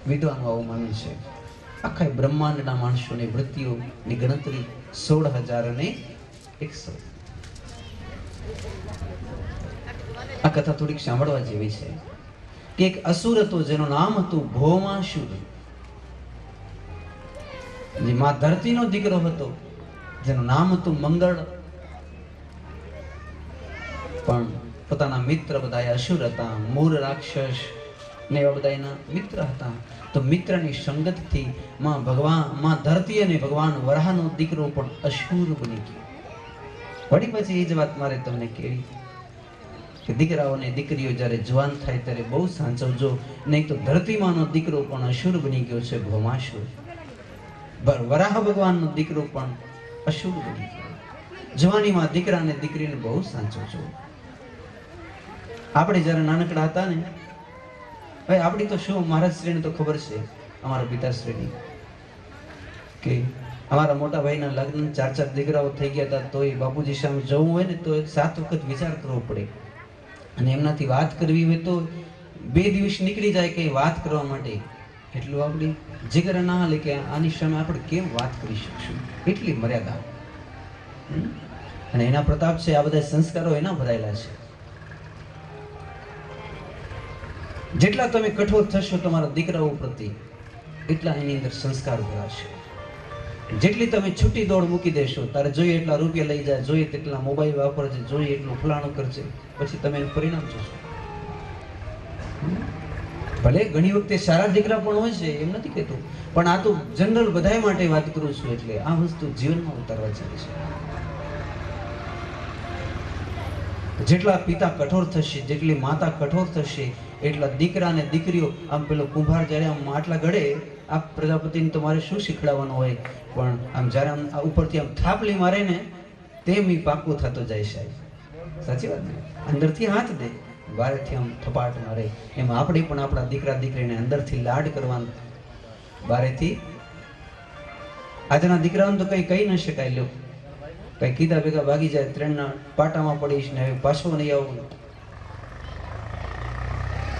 વિદ્વાનો આવું માને છે. આખા બ્રહ્માંડના માણસોની વૃત્તિઓની ગણતરી 16,100. આ કથા થોડીક સાંભળવા જેવી છે કે એક અસુર હતો જેનું નામ હતું ભૌમાસુર. જે માં ધરતીનો દીકરો હતો જેનું નામ હતું મંગળ. પણ પોતાના મિત્ર બધા અસુર હતા, મૂર રાક્ષસ ને એવા બધા એના મિત્ર હતા. તો મિત્રની સંગતથી માં ધરતી અને ભગવાન વરાહનો દીકરો પણ અસુર બની ગયો. વળી પછી એ જ વાત મારે તમને કહેવી કે દીકરાઓ અને દીકરીઓ જ્યારે જવાન થાય ત્યારે બહુ સાચવજો, નહીં તો ધરતીમાંનો દીકરો પણ અસુર બની ગયો છે, ભૌમાસુર. વરાહ ભગવાનનો દીકરો પણ અસુર બની ગયો. જવાનીમાં દીકરા અને દીકરીને બહુ સાચવજો. આપણે જ્યારે નાનકડા હતા ને, ભાઈ આપણી તો શું, મહારાજ શ્રીને તો ખબર છે, અમારા પિતાશ્રીની, કે અમારા મોટા ભાઈના લગ્ન 4 દીકરાઓ થઈ ગયા હતા. તો એ બાપુજી સામે જવું હોય ને તો 7 વખત વિચાર કરવો પડે. અને એમનાથી વાત કરવી હોય તો 2 દિવસ નીકળી જાય કે વાત કરવા માટે. એટલું આપણી જીગર ના હાલે કે આની સામે આપણે કેમ વાત કરી શકશું, એટલી મર્યાદા. અને એના પ્રતાપ છે, આ બધા સંસ્કારો એના ભરાયેલા છે. જેટલા તમે કઠોર થશો તમારા દીકરાઓ પ્રત્યે, એટલા એની અંદર સંસ્કાર ભરાશે. જેટલી તમે છૂટી દોડ મૂકી દેશો, તારે જોઈએ એટલા રૂપિયા લઈ જાય, જોઈએ તેટલા મોબાઈલ વાપરશે, જોઈએ એટલું ફલાણું કરશે, પછી તમે એનું પરિણામ જોશો. ભલે ઘણી વખતે સારા દીકરા પણ હોય છે, એમ નથી કહેતું, પણ આ તો જનરલ બધાય માટે વાત કરું છું. એટલે આ વસ્તુ જીવનમાં ઉતારવા જેવી છે. જેટલા પિતા કઠોર થશે, જેટલી માતા કઠોર થશે, એટલા દીકરા અને દીકરીઓ. આમ પેલો કુંભાર જ્યારે આમ માટલા ઘડે, આ પ્રજાપતિને તમારે શું શીખડાવવાનું હોય, પણ આમ જ્યારે આમ ઉપરથી આમ થાપલી મારે ને, તેમ ઈ પાકું થતો જાય સાહેબ. સાચી વાત ને? અંદરથી હાથ દે, બહારથી આમ થપાટ મારે. એમ આપણે પણ આપણા દીકરા દીકરીને અંદરથી લાડ કરવાનું. બહારેથી આજના દીકરાઓને તો કઈ કહી ન શકાય. લ્યો, કઈ કીધા ભેગા ભાગી જાય, ટ્રેનના પાટામાં પડીશ ને હવે પાછો નહીં આવું.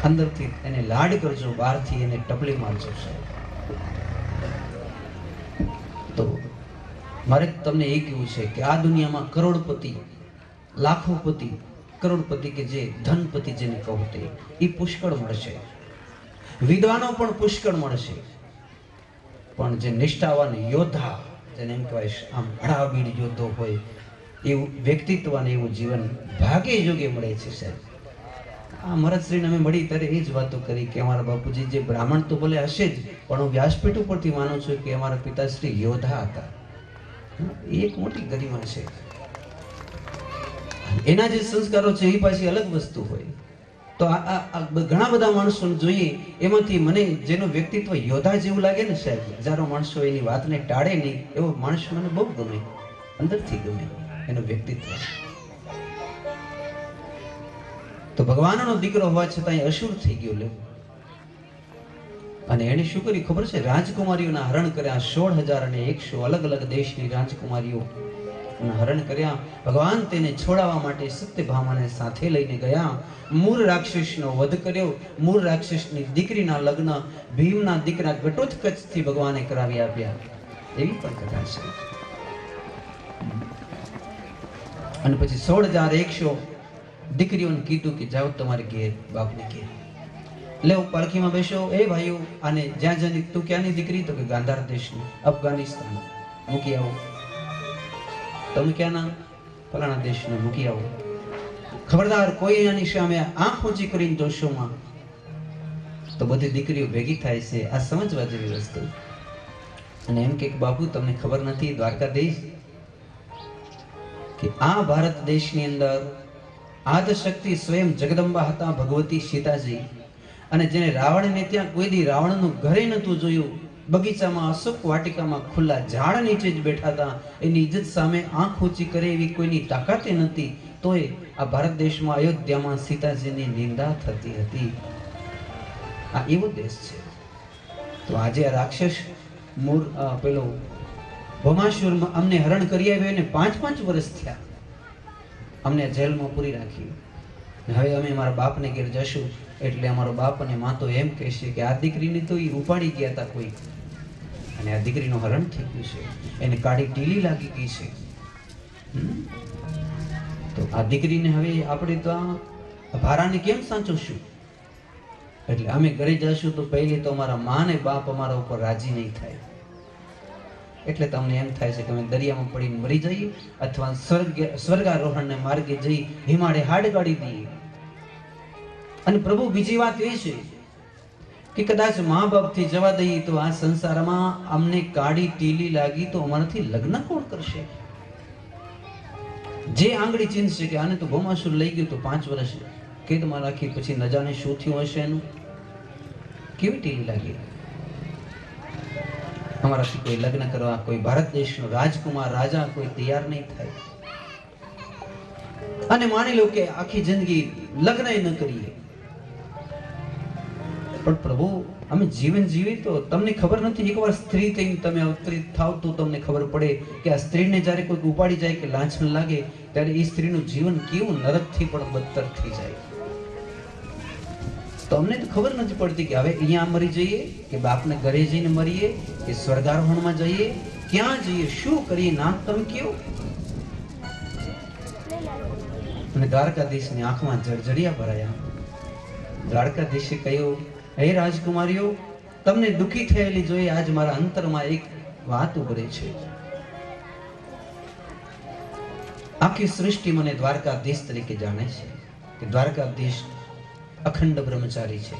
અંદરથી એને લાડ કરજો, બહારથી એને ટપલી મારજો સાહેબ. તો મારે તમને એ કહેવું છે કે આ દુનિયામાં કરોડપતિ, લાખોપતિ, કરોડપતિ કે જે ધનપતિ જેને કહો તે એ પુષ્કળ મળશે, વિદ્વાનો પણ પુષ્કળ મળશે, પણ જે નિષ્ઠાવાન યોદ્ધા, જેને એમ કહેવાય આમ હડાબીડ યોદ્ધો હોય, એવું વ્યક્તિત્વ અને એવું જીવન ભાગ્ય યોગ્ય મળે છે સાહેબ. આ મહારાજશ્રીને અમે મળી ત્યારે એ જ વાતો કરી કે અમારા બાપુજી જે બ્રાહ્મણ તો ભલે હશે જ, પણ હું વ્યાસપીઠ ઉપરથી માનું છું કે અમારા પિતાશ્રી યોદ્ધા હતા. એ એક મોટી ગરિમા છે. એના જે સંસ્કારો છે એ પાછી અલગ વસ્તુ હોય. તો આ ઘણા બધા માણસોને જોઈએ, એમાંથી મને જેનું વ્યક્તિત્વ યોદ્ધા જેવું લાગે ને સાહેબ, હજારો માણસો એની વાતને ટાળે નહીં, એવો માણસ મને બહુ ગમે, અંદરથી ગમે એનું વ્યક્તિત્વ. તો ભગવાનનો દીકરો હોવા છતાં અસુર થઈ ગયો. લે, અને એને શું કર્યું ખબર છે? રાજકુમારીઓના હરણ કર્યા. 16,100 અલગ અલગ દેશની રાજકુમારીઓ હરણ કર્યા. ભગવાન તેને છોડાવવા માટે સત્યભામાને સાથે લઈને ગયા. મૂળ રાક્ષસનો વધ કર્યો. મૂળ રાક્ષસની દીકરીના લગ્ન ભીમના દીકરા ઘટોત્કચથી ભગવાને કરાવી આપ્યા. એવી પણ કથા છે. અને પછી 16,100 દીકરીઓને કીધું કે જાઓ તમારે ઘેર, બાપને ઘેર. લે પાલખીમાં બેસો. એ ભાઈઓ, આને જ્યાં જ્યાં તું ક્યાંની દીકરી? તો કે ગાંધાર દેશની, અફઘાનિસ્તાન. મૂકી આવો. તમે ક્યાંના? ફલાણા દેશના. મૂકી આવો. ખબરદાર કોઈ આની સામે આંખ ઊંચી કરીને જોશોમાં. તો બધી દીકરીઓ ભેગી થાય છે. આ સમજવા જેવી વસ્તુ. અને એમ કે બાપુ તમને ખબર નથી, દ્વારકાધીશ, કે આ ભારત દેશની અંદર આદશક્તિ સ્વયં જગદંબા હતા, ભગવતી સીતાજી. અને જેને રાવણને ત્યાં કોઈ દી રાવણનું ઘરે નહોતું જોયું, બગીચામાં, અશોક વાટિકામાં, ખુલ્લા ઝાડ નીચે જ બેઠા હતા, એની ઇજ્જત સામે આંખ ઊંચી કરે એવી કોઈની તાકાતે નથી, તોય આ ભારત દેશમાં અયોધ્યામાં સીતાજીની નિંદા થતી હતી. આ એવો દેશ છે. તો આજે આ રાક્ષસ પેલો ભૌમાસુર અમને હરણ કરી આવ્યો, એને 5 વર્ષ થયા, અમને જેલમાં પૂરી રાખી. હવે અમે મારા બાપને ઘેર જશું, એટલે અમારો બાપ અને મા તો એમ કહેશે કે આ દીકરીને તો એ ઉપાડી ગયા હતા કોઈ, અને આ દીકરીનું હરણ થઈ ગયું છે, એને કાળી ટીલી લાગી ગઈ છે. તો આ દીકરીને હવે આપણે તો આ ભારાને કેમ સાચવશું? એટલે અમે ઘરે જશું તો પહેલી તો અમારા મા ને બાપ અમારા ઉપર રાજી નહીં થાય. એટલે તમને એમ થાય છે કે અમે દરિયામાં પડીને મરી જઈએ, અથવા સ્વર્ગારોહણને માર્ગે જઈ હિમાળે હાડ કાઢી દઈએ. અને પ્રભુ બીજી વાત એ છે કે કદાચ મા બાપથી જવા દઈએ તો આ સંસારમાં અમને કાળી ટીલી લાગી તો અમારાથી લગ્ન કોણ કરશે? જે આંગળી ચીંધશે કે આને તો ભૌમાસુર લઈ ગયું તો 5 વર્ષ કેદમાં રાખી, પછી ન જાણે શું થયું હશે, એનું કેવી ટીલી લાગી. અમારાથી કોઈ લગ્ન કરવા, કોઈ ભારત દેશનો રાજકુમાર રાજા કોઈ તૈયાર નહીં થાય. અને માની લો કે આખી જિંદગી લગ્ન ન કરીએ, પણ પ્રભુ અમે જીવન જીવી તો તમને ખબર નથી, એકવાર સ્ત્રી થઈને તમે અવતરિત થાવ તો તમને ખબર પડે કે આ સ્ત્રીને જ્યારે કોઈ ઉપાડી જાય કે લાંછન લાગે, ત્યારે એ સ્ત્રીનું જીવન કેવું નરકથી પણ બદતર થઈ જાય. તો અમને તો ખબર નથી પડતી કે હવે અહીંયા મરી જઈએ, કે બાપને ઘરે જઈને મરીએ, કે સ્વર્ગારોહણમાં જઈએ, ક્યાં જઈએ, શું કરીએ, નામ તમે કયો? અને દ્વારકાધીશની આંખમાં જળજળિયા ભરાયા. દ્વારકાધીશે કહ્યું, હે રાજકુમારીઓ, તમને દુઃખી થયેલી જોઈ આજ મારા અંતરમાં એક વાત ઉભરે છે. આખી સૃષ્ટિ મને દ્વારકાધીશ તરીકે જાણે છે કે દ્વારકાધીશ અખંડ બ્રહ્મચારી છે.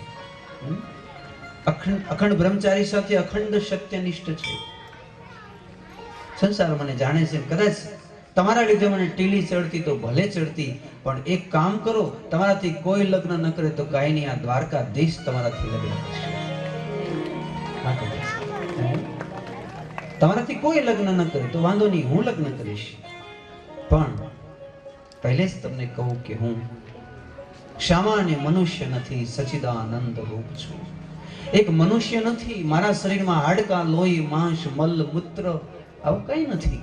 અખંડ બ્રહ્મચારી સાથે અખંડ સત્યનિષ્ઠ છે. સંસાર મને જાણે છે. કદાચ તમારા લીધે મને ટીલી ચડતી તો ભલે ચડતી, પણ એક કામ કરો, તમારાથી કોઈ લગ્ન ન કરે તો કાંઈ નહીં, આ દ્વારકાધીશ તમારાથી લગ્ન કરશે. તમારાથી કોઈ લગ્ન ન કરે તો વાંધો નહીં, હું લગ્ન કરીશ. પણ પહેલે જ તમને કહું કે હું સામાન્ય મનુષ્ય નથી, સચ્ચિદાનંદ રૂપ છું. એક મનુષ્ય નથી. મારા શરીરમાં હાડકા, લોહી, માંસ, મલ, મૂત્ર આવું કંઈ નથી.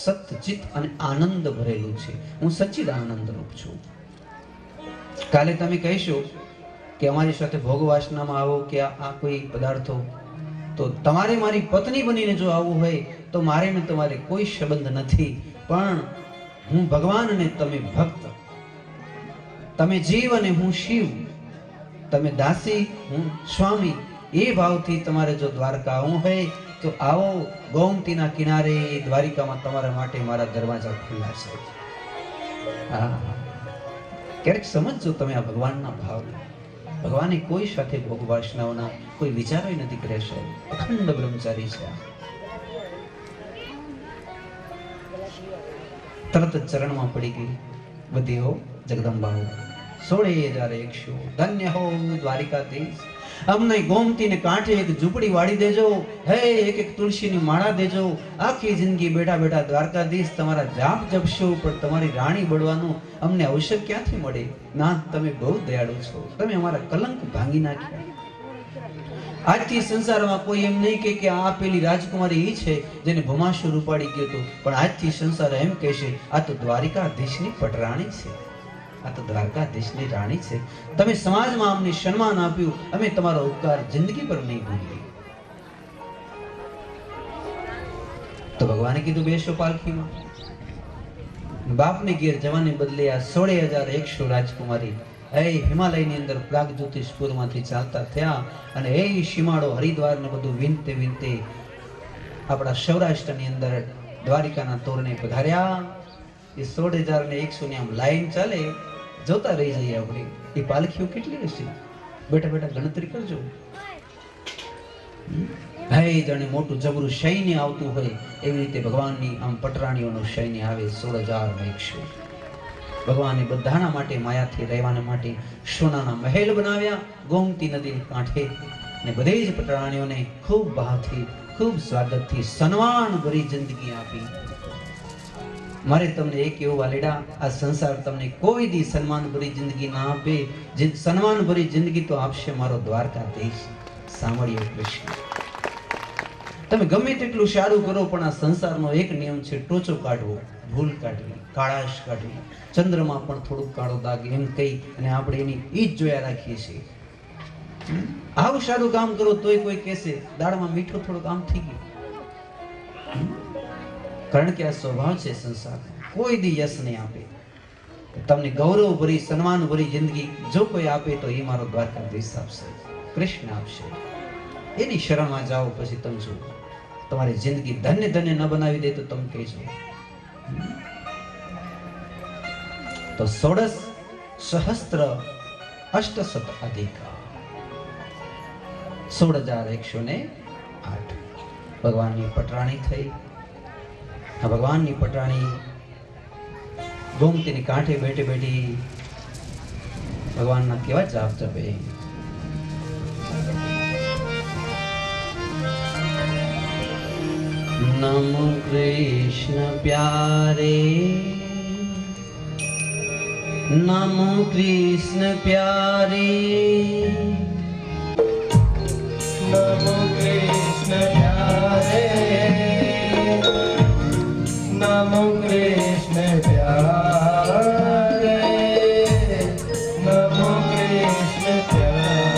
સત્ય, ચિત્ત અને આનંદ ભરેલું છે. હું સચ્ચિદાનંદ રૂપ છું. કાલે તમે કહેશો કે અમારી સાથે ભોગ વાસનામાં આવો કે આ કોઈ પદાર્થો, તો તમારે મારી પત્ની બનીને જો આવવું હોય તો મારે ને તમારે કોઈ સંબંધ નથી. પણ હું ભગવાન અને તમે ભક્ત, તમે જીવ અને હું શિવ, તમે દાસી હું સ્વામી, એ ભાવથી તમારે જો દ્વારકા આવવું હોય તો આવો. ગોમતીના કિનારે દ્વારિકામાં તમારા માટે મારા દરવાજા ખુલ્લા છે. ક્યારેક સમજજો તમે આ ભગવાનના ભાવ. ભગવાને કોઈ સાથે ભોગ વાસનાઓના કોઈ વિચારો નથી કર્યા સાહેબ. અખંડ બ્રહ્મચારી છે. તરત જ ચરણમાં પડી ગઈ. બધી હો જગદંબા 16,100 ધન્ય હો દ્વારિકાધીશ. અમને ગોમતીને કાંઠે એક ઝૂંપડી વાળી દેજો. હે એક એક તુલસીની માળા દેજો. આખી જિંદગી બેઠા બેઠા દ્વારકાધીશ તમારા જાપ જપશો, પણ તમારી રાણી બળવાનું અમને અવસર ક્યાંથી મળે? ના, તમે બહુ દયાળુ છો. તમે અમારા કલંક ભાંગી નાખ્યા. આજથી સંસારમાં કોઈ એમ નહીં કે આ પેલી રાજકુમારી એ છે જેને ભમાસુર ઉપાડી ગયો હતો, પણ આજથી સંસાર એમ કહેશે આ તો દ્વારિકાધીશની પટરાણી છે, આ તો દ્વારકાધીશની રાણી છે. તમે સમાજમાં અમને સન્માન આપ્યું, અમે તમારો ઉપકાર જિંદગી પર નહીં ભૂલીએ. તો ભગવાને કીધું બેસો પાલખીમાં. બાપને ઘેર જવાને બદલે આ 16,100 રાજકુમારી હિમાલયની અંદર પ્રાગજ્યોતિષપુરમાંથી ચાલતા થયા અને એ સીમાડો હરિદ્વાર ને બધું વિનતે વિનતે આપણા સૌરાષ્ટ્રની અંદર દ્વારિકાના તોરણે પધાર્યા. એ 16,100 ની આમ લાઈન ચાલે, જોતા રહી જઈએ આપણે. એ પાલખીઓ કેટલી હશે? બેઠા બેઠા ગણતરી કરજો. જાણે મોટું જબરું સૈન્ય આવતું હોય એવી રીતે ભગવાનની આમ પટરાણીઓનું સૈન્ય આવે. 16,100. ભગવાને બધાના માટે માયાથી રહેવાના માટે સોનાના મહેલ બનાવ્યા ગોમતી નદીની કાંઠે, ને બધી જ પટરાણીઓને ખૂબ ભાવથી ખૂબ સ્વાગતથી સન્માન ભરી જિંદગી આપી. મારે તમને એક એવું વાલેડા, આ સંસાર તમને કોઈ દી સન્માન ભરી જિંદગી ના આપે. સન્માન ભરી જિંદગી તો આપશે મારો દ્વારકાધીશ. સાંભળ્યો કૃષ્ણ. તમે ગમે તેટલું સારું કરો, પણ આ સંસારનો એક નિયમ છે, ટોચો કાઢવો, ભૂલ કાઢવી, કાળાશ કાઢવી. ચંદ્રમાં પણ થોડુંક કાળો દાગ એમ કહી અને આપણે એની ઈ જ જોયા રાખીએ છીએ. આવું સારું કામ કરો તોય કોઈ કહેશે દાળમાં મીઠું થોડુંક આમ થઈ ગયું. કારણ કે આ સ્વભાવ છે સંસાર. કોઈ દી યશ નહીં આપે. તમને ગૌરવ ભરી સન્માન ભરી જિંદગી જો કોઈ આપે તો એ મારો દ્વારકાધીશ આપશે, કૃષ્ણ આપશે. એની શરણમાં જાઓ, પછી તમે જો તમારી જિંદગી ધન્ય ધન્ય ન બનાવી દે તો તમે કહેજો. તો 16,સહસ્ત્ર અધિક 16,108 ભગવાનની પટરાણી થઈ. આ ભગવાનની પટરાણી ગોમતીની કાંઠે બેઠી બેઠી ભગવાનના કેવા જાપ જપે. નમો કૃષ્ણ પ્યારે, નમો કૃષ્ણ પ્યારે, નમો કૃષ્ણ પ્યારે, નમો કૃષ્ણ પ્યારે, નમો કૃષ્ણ પ્યારે,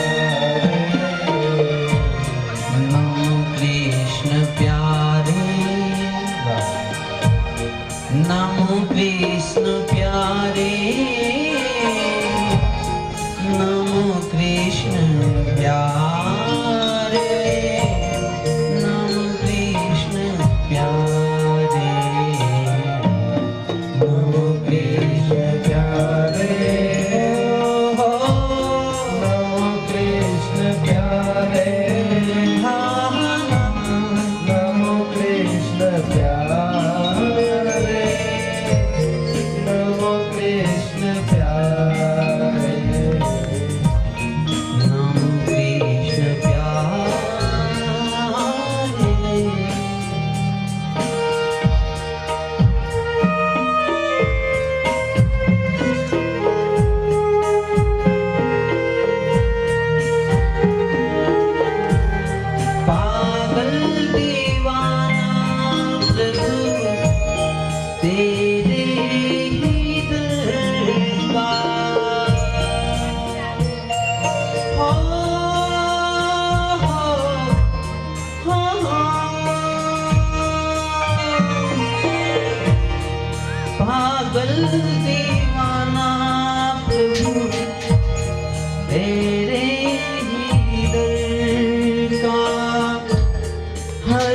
નમો કૃષ્ણ પ્યારે, નમો કૃષ્ણ પ્યારે, નમો કૃષ્ણ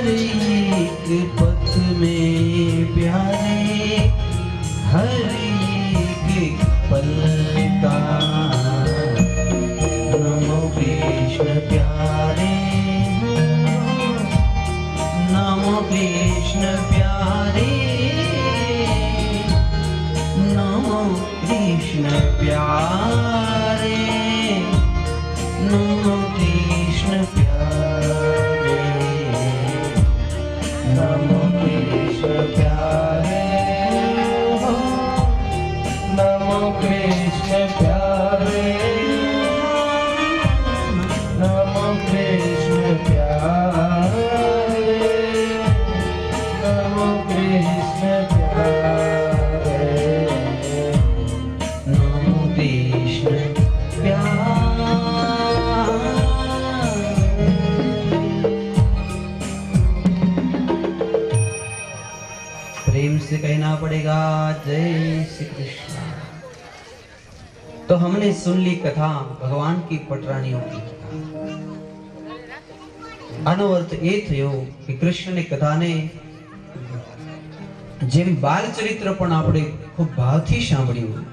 हर एक पथ में प्यारे, हर एक पल का नमो कृष्ण प्यारे, नमो कृष्ण प्यारे, नमो कृष्ण प्यारे, नमो कृष्ण प्यारे, नमो कृष्ण प्यारे, नमो कृष्ण प्यारे, नमो कृष्ण प्यारे, नमो कृष्ण प्यारे, नमो कृष्ण प्यारे। प्रेम से कहना पड़ेगा जय श्री कृष्ण। तो हमने सुन ली कथा भगवान की पटरानियों की कथा। આનો અર્થ એ થયો કે કૃષ્ણની કથાને જેમ બાલ ચરિત્ર પણ આપણે ખૂબ ભાવથી સાંભળ્યું,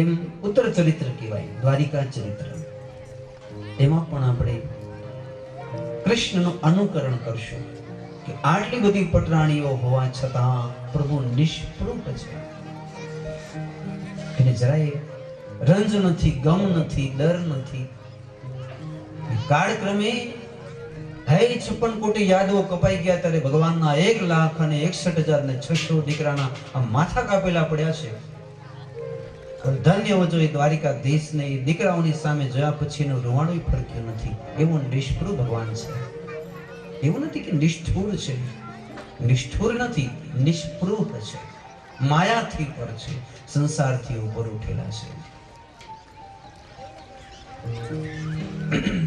એમ ઉત્તર ચરિત્ર કહેવાય, દ્વારિકા ચરિત્ર, એમાં પણ આપણે કૃષ્ણનું અનુકરણ કરશું કે આટલી બધી પટરાણીઓ હોવા છતાં પ્રભુ નિષ્પૃહ છે, એને જરાય રંજ નથી, ગમ નથી, ડર નથી. કાળક્રમે હે 56 કોટી યાદવો કપાઈ ગયા ત્યારે ભગવાનના 1,61,600 દીકરાના આ માથા કાપેલા પડ્યા છે. પણ ધન્ય હોજો એ દ્વારિકાધીશને એ દીકરાઓની સામે જોયા પછી એનું રૂવાણું ફરક્યું નથી. એવું નિષ્પૃહ ભગવાન છે. એવું નથી કે નિષ્ઠુર છે, નિષ્ઠુર નથી, નિષ્પૃહ છે, માયાથી પર છે, સંસારથી ઉપર ઉઠેલા છે.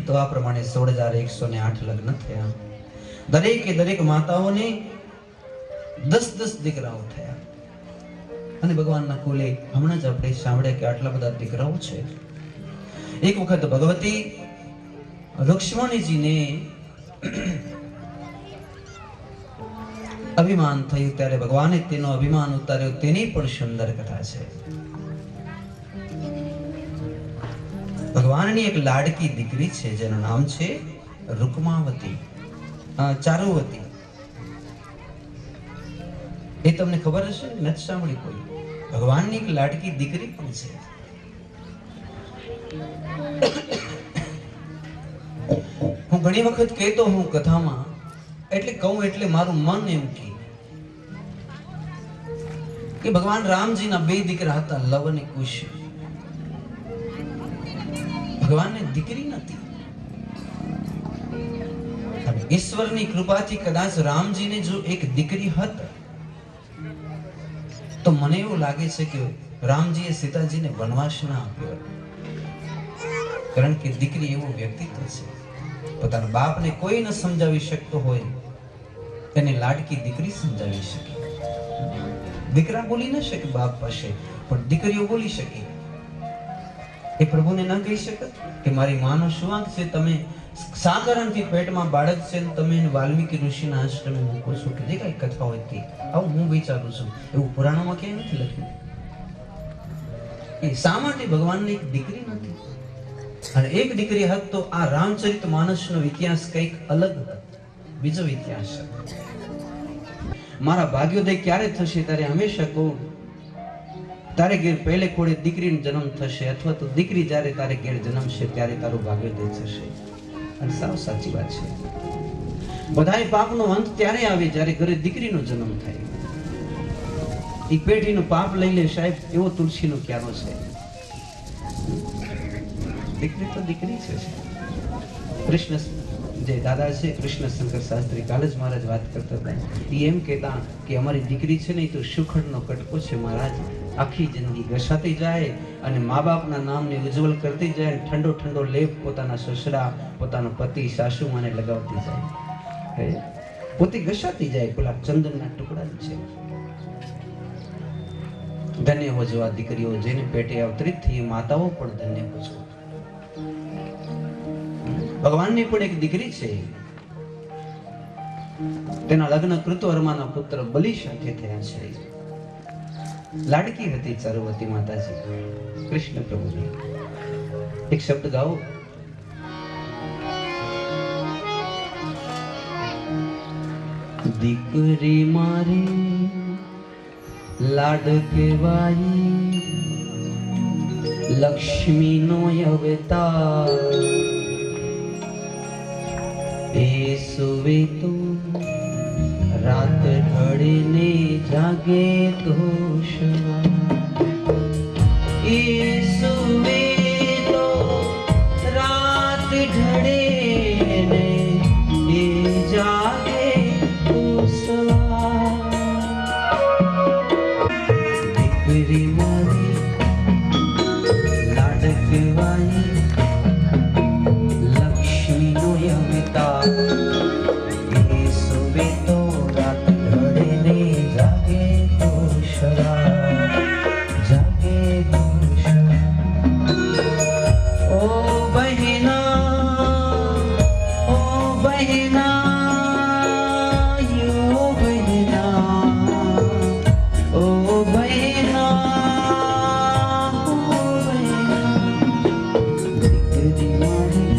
તો આ પ્રમાણે 16,108 લગ્ન થયા. દરેકે દરેક માતાઓને 10-10 દીકરાઓ થયા. અને ભગવાનના કુલે હમણાં જ આપણે સાંભળ્યા કે આટલા બધા દીકરાઓ છે. એક વખત ભગવતી લક્ષ્મણજીને અભિમાન થયું ત્યારે ભગવાને તેનો અભિમાન ઉતાર્યો. તેની પણ સુંદર કથા છે. ભગવાનની એક લાડકી દીકરી છે જેનું નામ છે રૂકમાવતી, ચારુવતી. એ તમને ખબર હશે, નથી સાંભળી કોઈ? ભગવાનની એક લાડકી દીકરી પણ છે. હું ઘણી વખત કહેતો હું કથામાં, એટલે કહું એટલે મારું મન એમ કે ભગવાન રામજીના 2 દીકરા હતા, લવ અને કુશ. ભગવાનને દીકરી નથી. ઈશ્વરની કૃપાથી કદાચ રામજીને જો એક દીકરી હોત તો મને એવું લાગે છે કે રામજીએ સીતાજીને વનવાસ ના આપ્યો, કારણ કે દીકરી એવું વ્યક્તિત્વ છે, પોતાના બાપને કોઈ ન સમજાવી શકતો હોય તેને લાડકી દીકરી સમજાવી શકે. દીકરા બોલી ન શકે બાપ પાસે, પણ દીકરીઓ બોલી શકે. એ પ્રભુને ન કહી શકે કે મારી માનો શું વાંક છે, તમે શા કારણથી પેટમાં બાળક છે ને તમે વાલ્મીકી ઋષિના આશ્રમે મૂકો છો, કે જે કઈ કથા હોય તે. આવું હું વિચારું છું, એવું પુરાણોમાં ક્યાંય નથી લખ્યું. એ શા માટે ભગવાનની એક દીકરી નથી? અને એક દીકરી હત તો આ રામચરિત માનસનો ઇતિહાસ કંઈક અલગ હતો, બીજો ઇતિહાસ હતો. મારા ભાગ્યોદય ક્યારે થશે ત્યારે હંમેશા કહું, તારે ઘેર પહેલે ખોડે દીકરીનો જન્મ થશે, અથવા તો દીકરી જ્યારે તારે ઘેર જન્મશે ત્યારે તારું ભાગ્યોદય થશે. અને સાવ સાચી વાત છે. બધાય પાપનો અંત ત્યારે આવે જ્યારે ઘરે દીકરીનો જન્મ થાય. એ પેઢીનું પાપ લઈ લે સાહેબ, એવો તુલસીનો ક્યારો છે. દીકરી તો દીકરી છે. કૃષ્ણ જે દાદા છે કૃષ્ણ શંકર શાસ્ત્રી, કાલે જ મહારાજ વાત કરતા હતા. એ એમ કહેતા કે અમારી દીકરી છે ને એ તો સુખડનો કટકો છે મહારાજ, આખી જિંદગી ઘસાતી જાય અને મા બાપના નામને ઉજ્જવલ કરતી જાય, ઠંડો ઠંડો લેપ પોતાના સસરા, પોતાનો પતિ, સાસુમાને લગાવતી જાય, પોતે ઘસાતી જાય, પેલા ચંદનના ટુકડા છે. ધન્ય હોજો આ દીકરીઓ જેને પેટે અવતરિત થઈ, માતાઓ પણ ધન્ય હોજો. ભગવાનની પણ એક દીકરી છે, તેના લગ્ન કૃતવર્માના પુત્ર બલિ સાથે થયા છે. લાડકી હતી ચારુવતી માતાજી કૃષ્ણ પ્રભુની. એક શબ્દ ગાઓ. દીકરી મારી લાડ કહેવાઈ, લક્ષ્મી નો અવતાર. એ સુવે તો રાત ઢળે ને જાગે તો એ સુવે તો રાત ઢળે ને એ જાગે તો દીકરી મારી લાડ કહેવાઈ, લક્ષ્મી નો અવતાર. એ સુવે તો રાત ઢળે ને જાગે તો જાગે તો ઓ બહેના, ઓ બહેના, યો બહેના, ઓ બહેના, ઓ બહેના. દીકરી મારી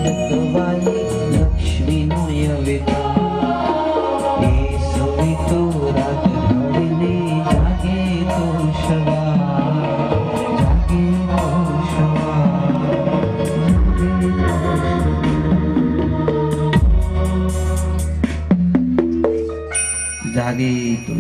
કહેવાઈ, લક્ષ્મી નો અવતાર. એ સોઈ તો રાત ઢળે જાગે તો જાગે તો જાગે તો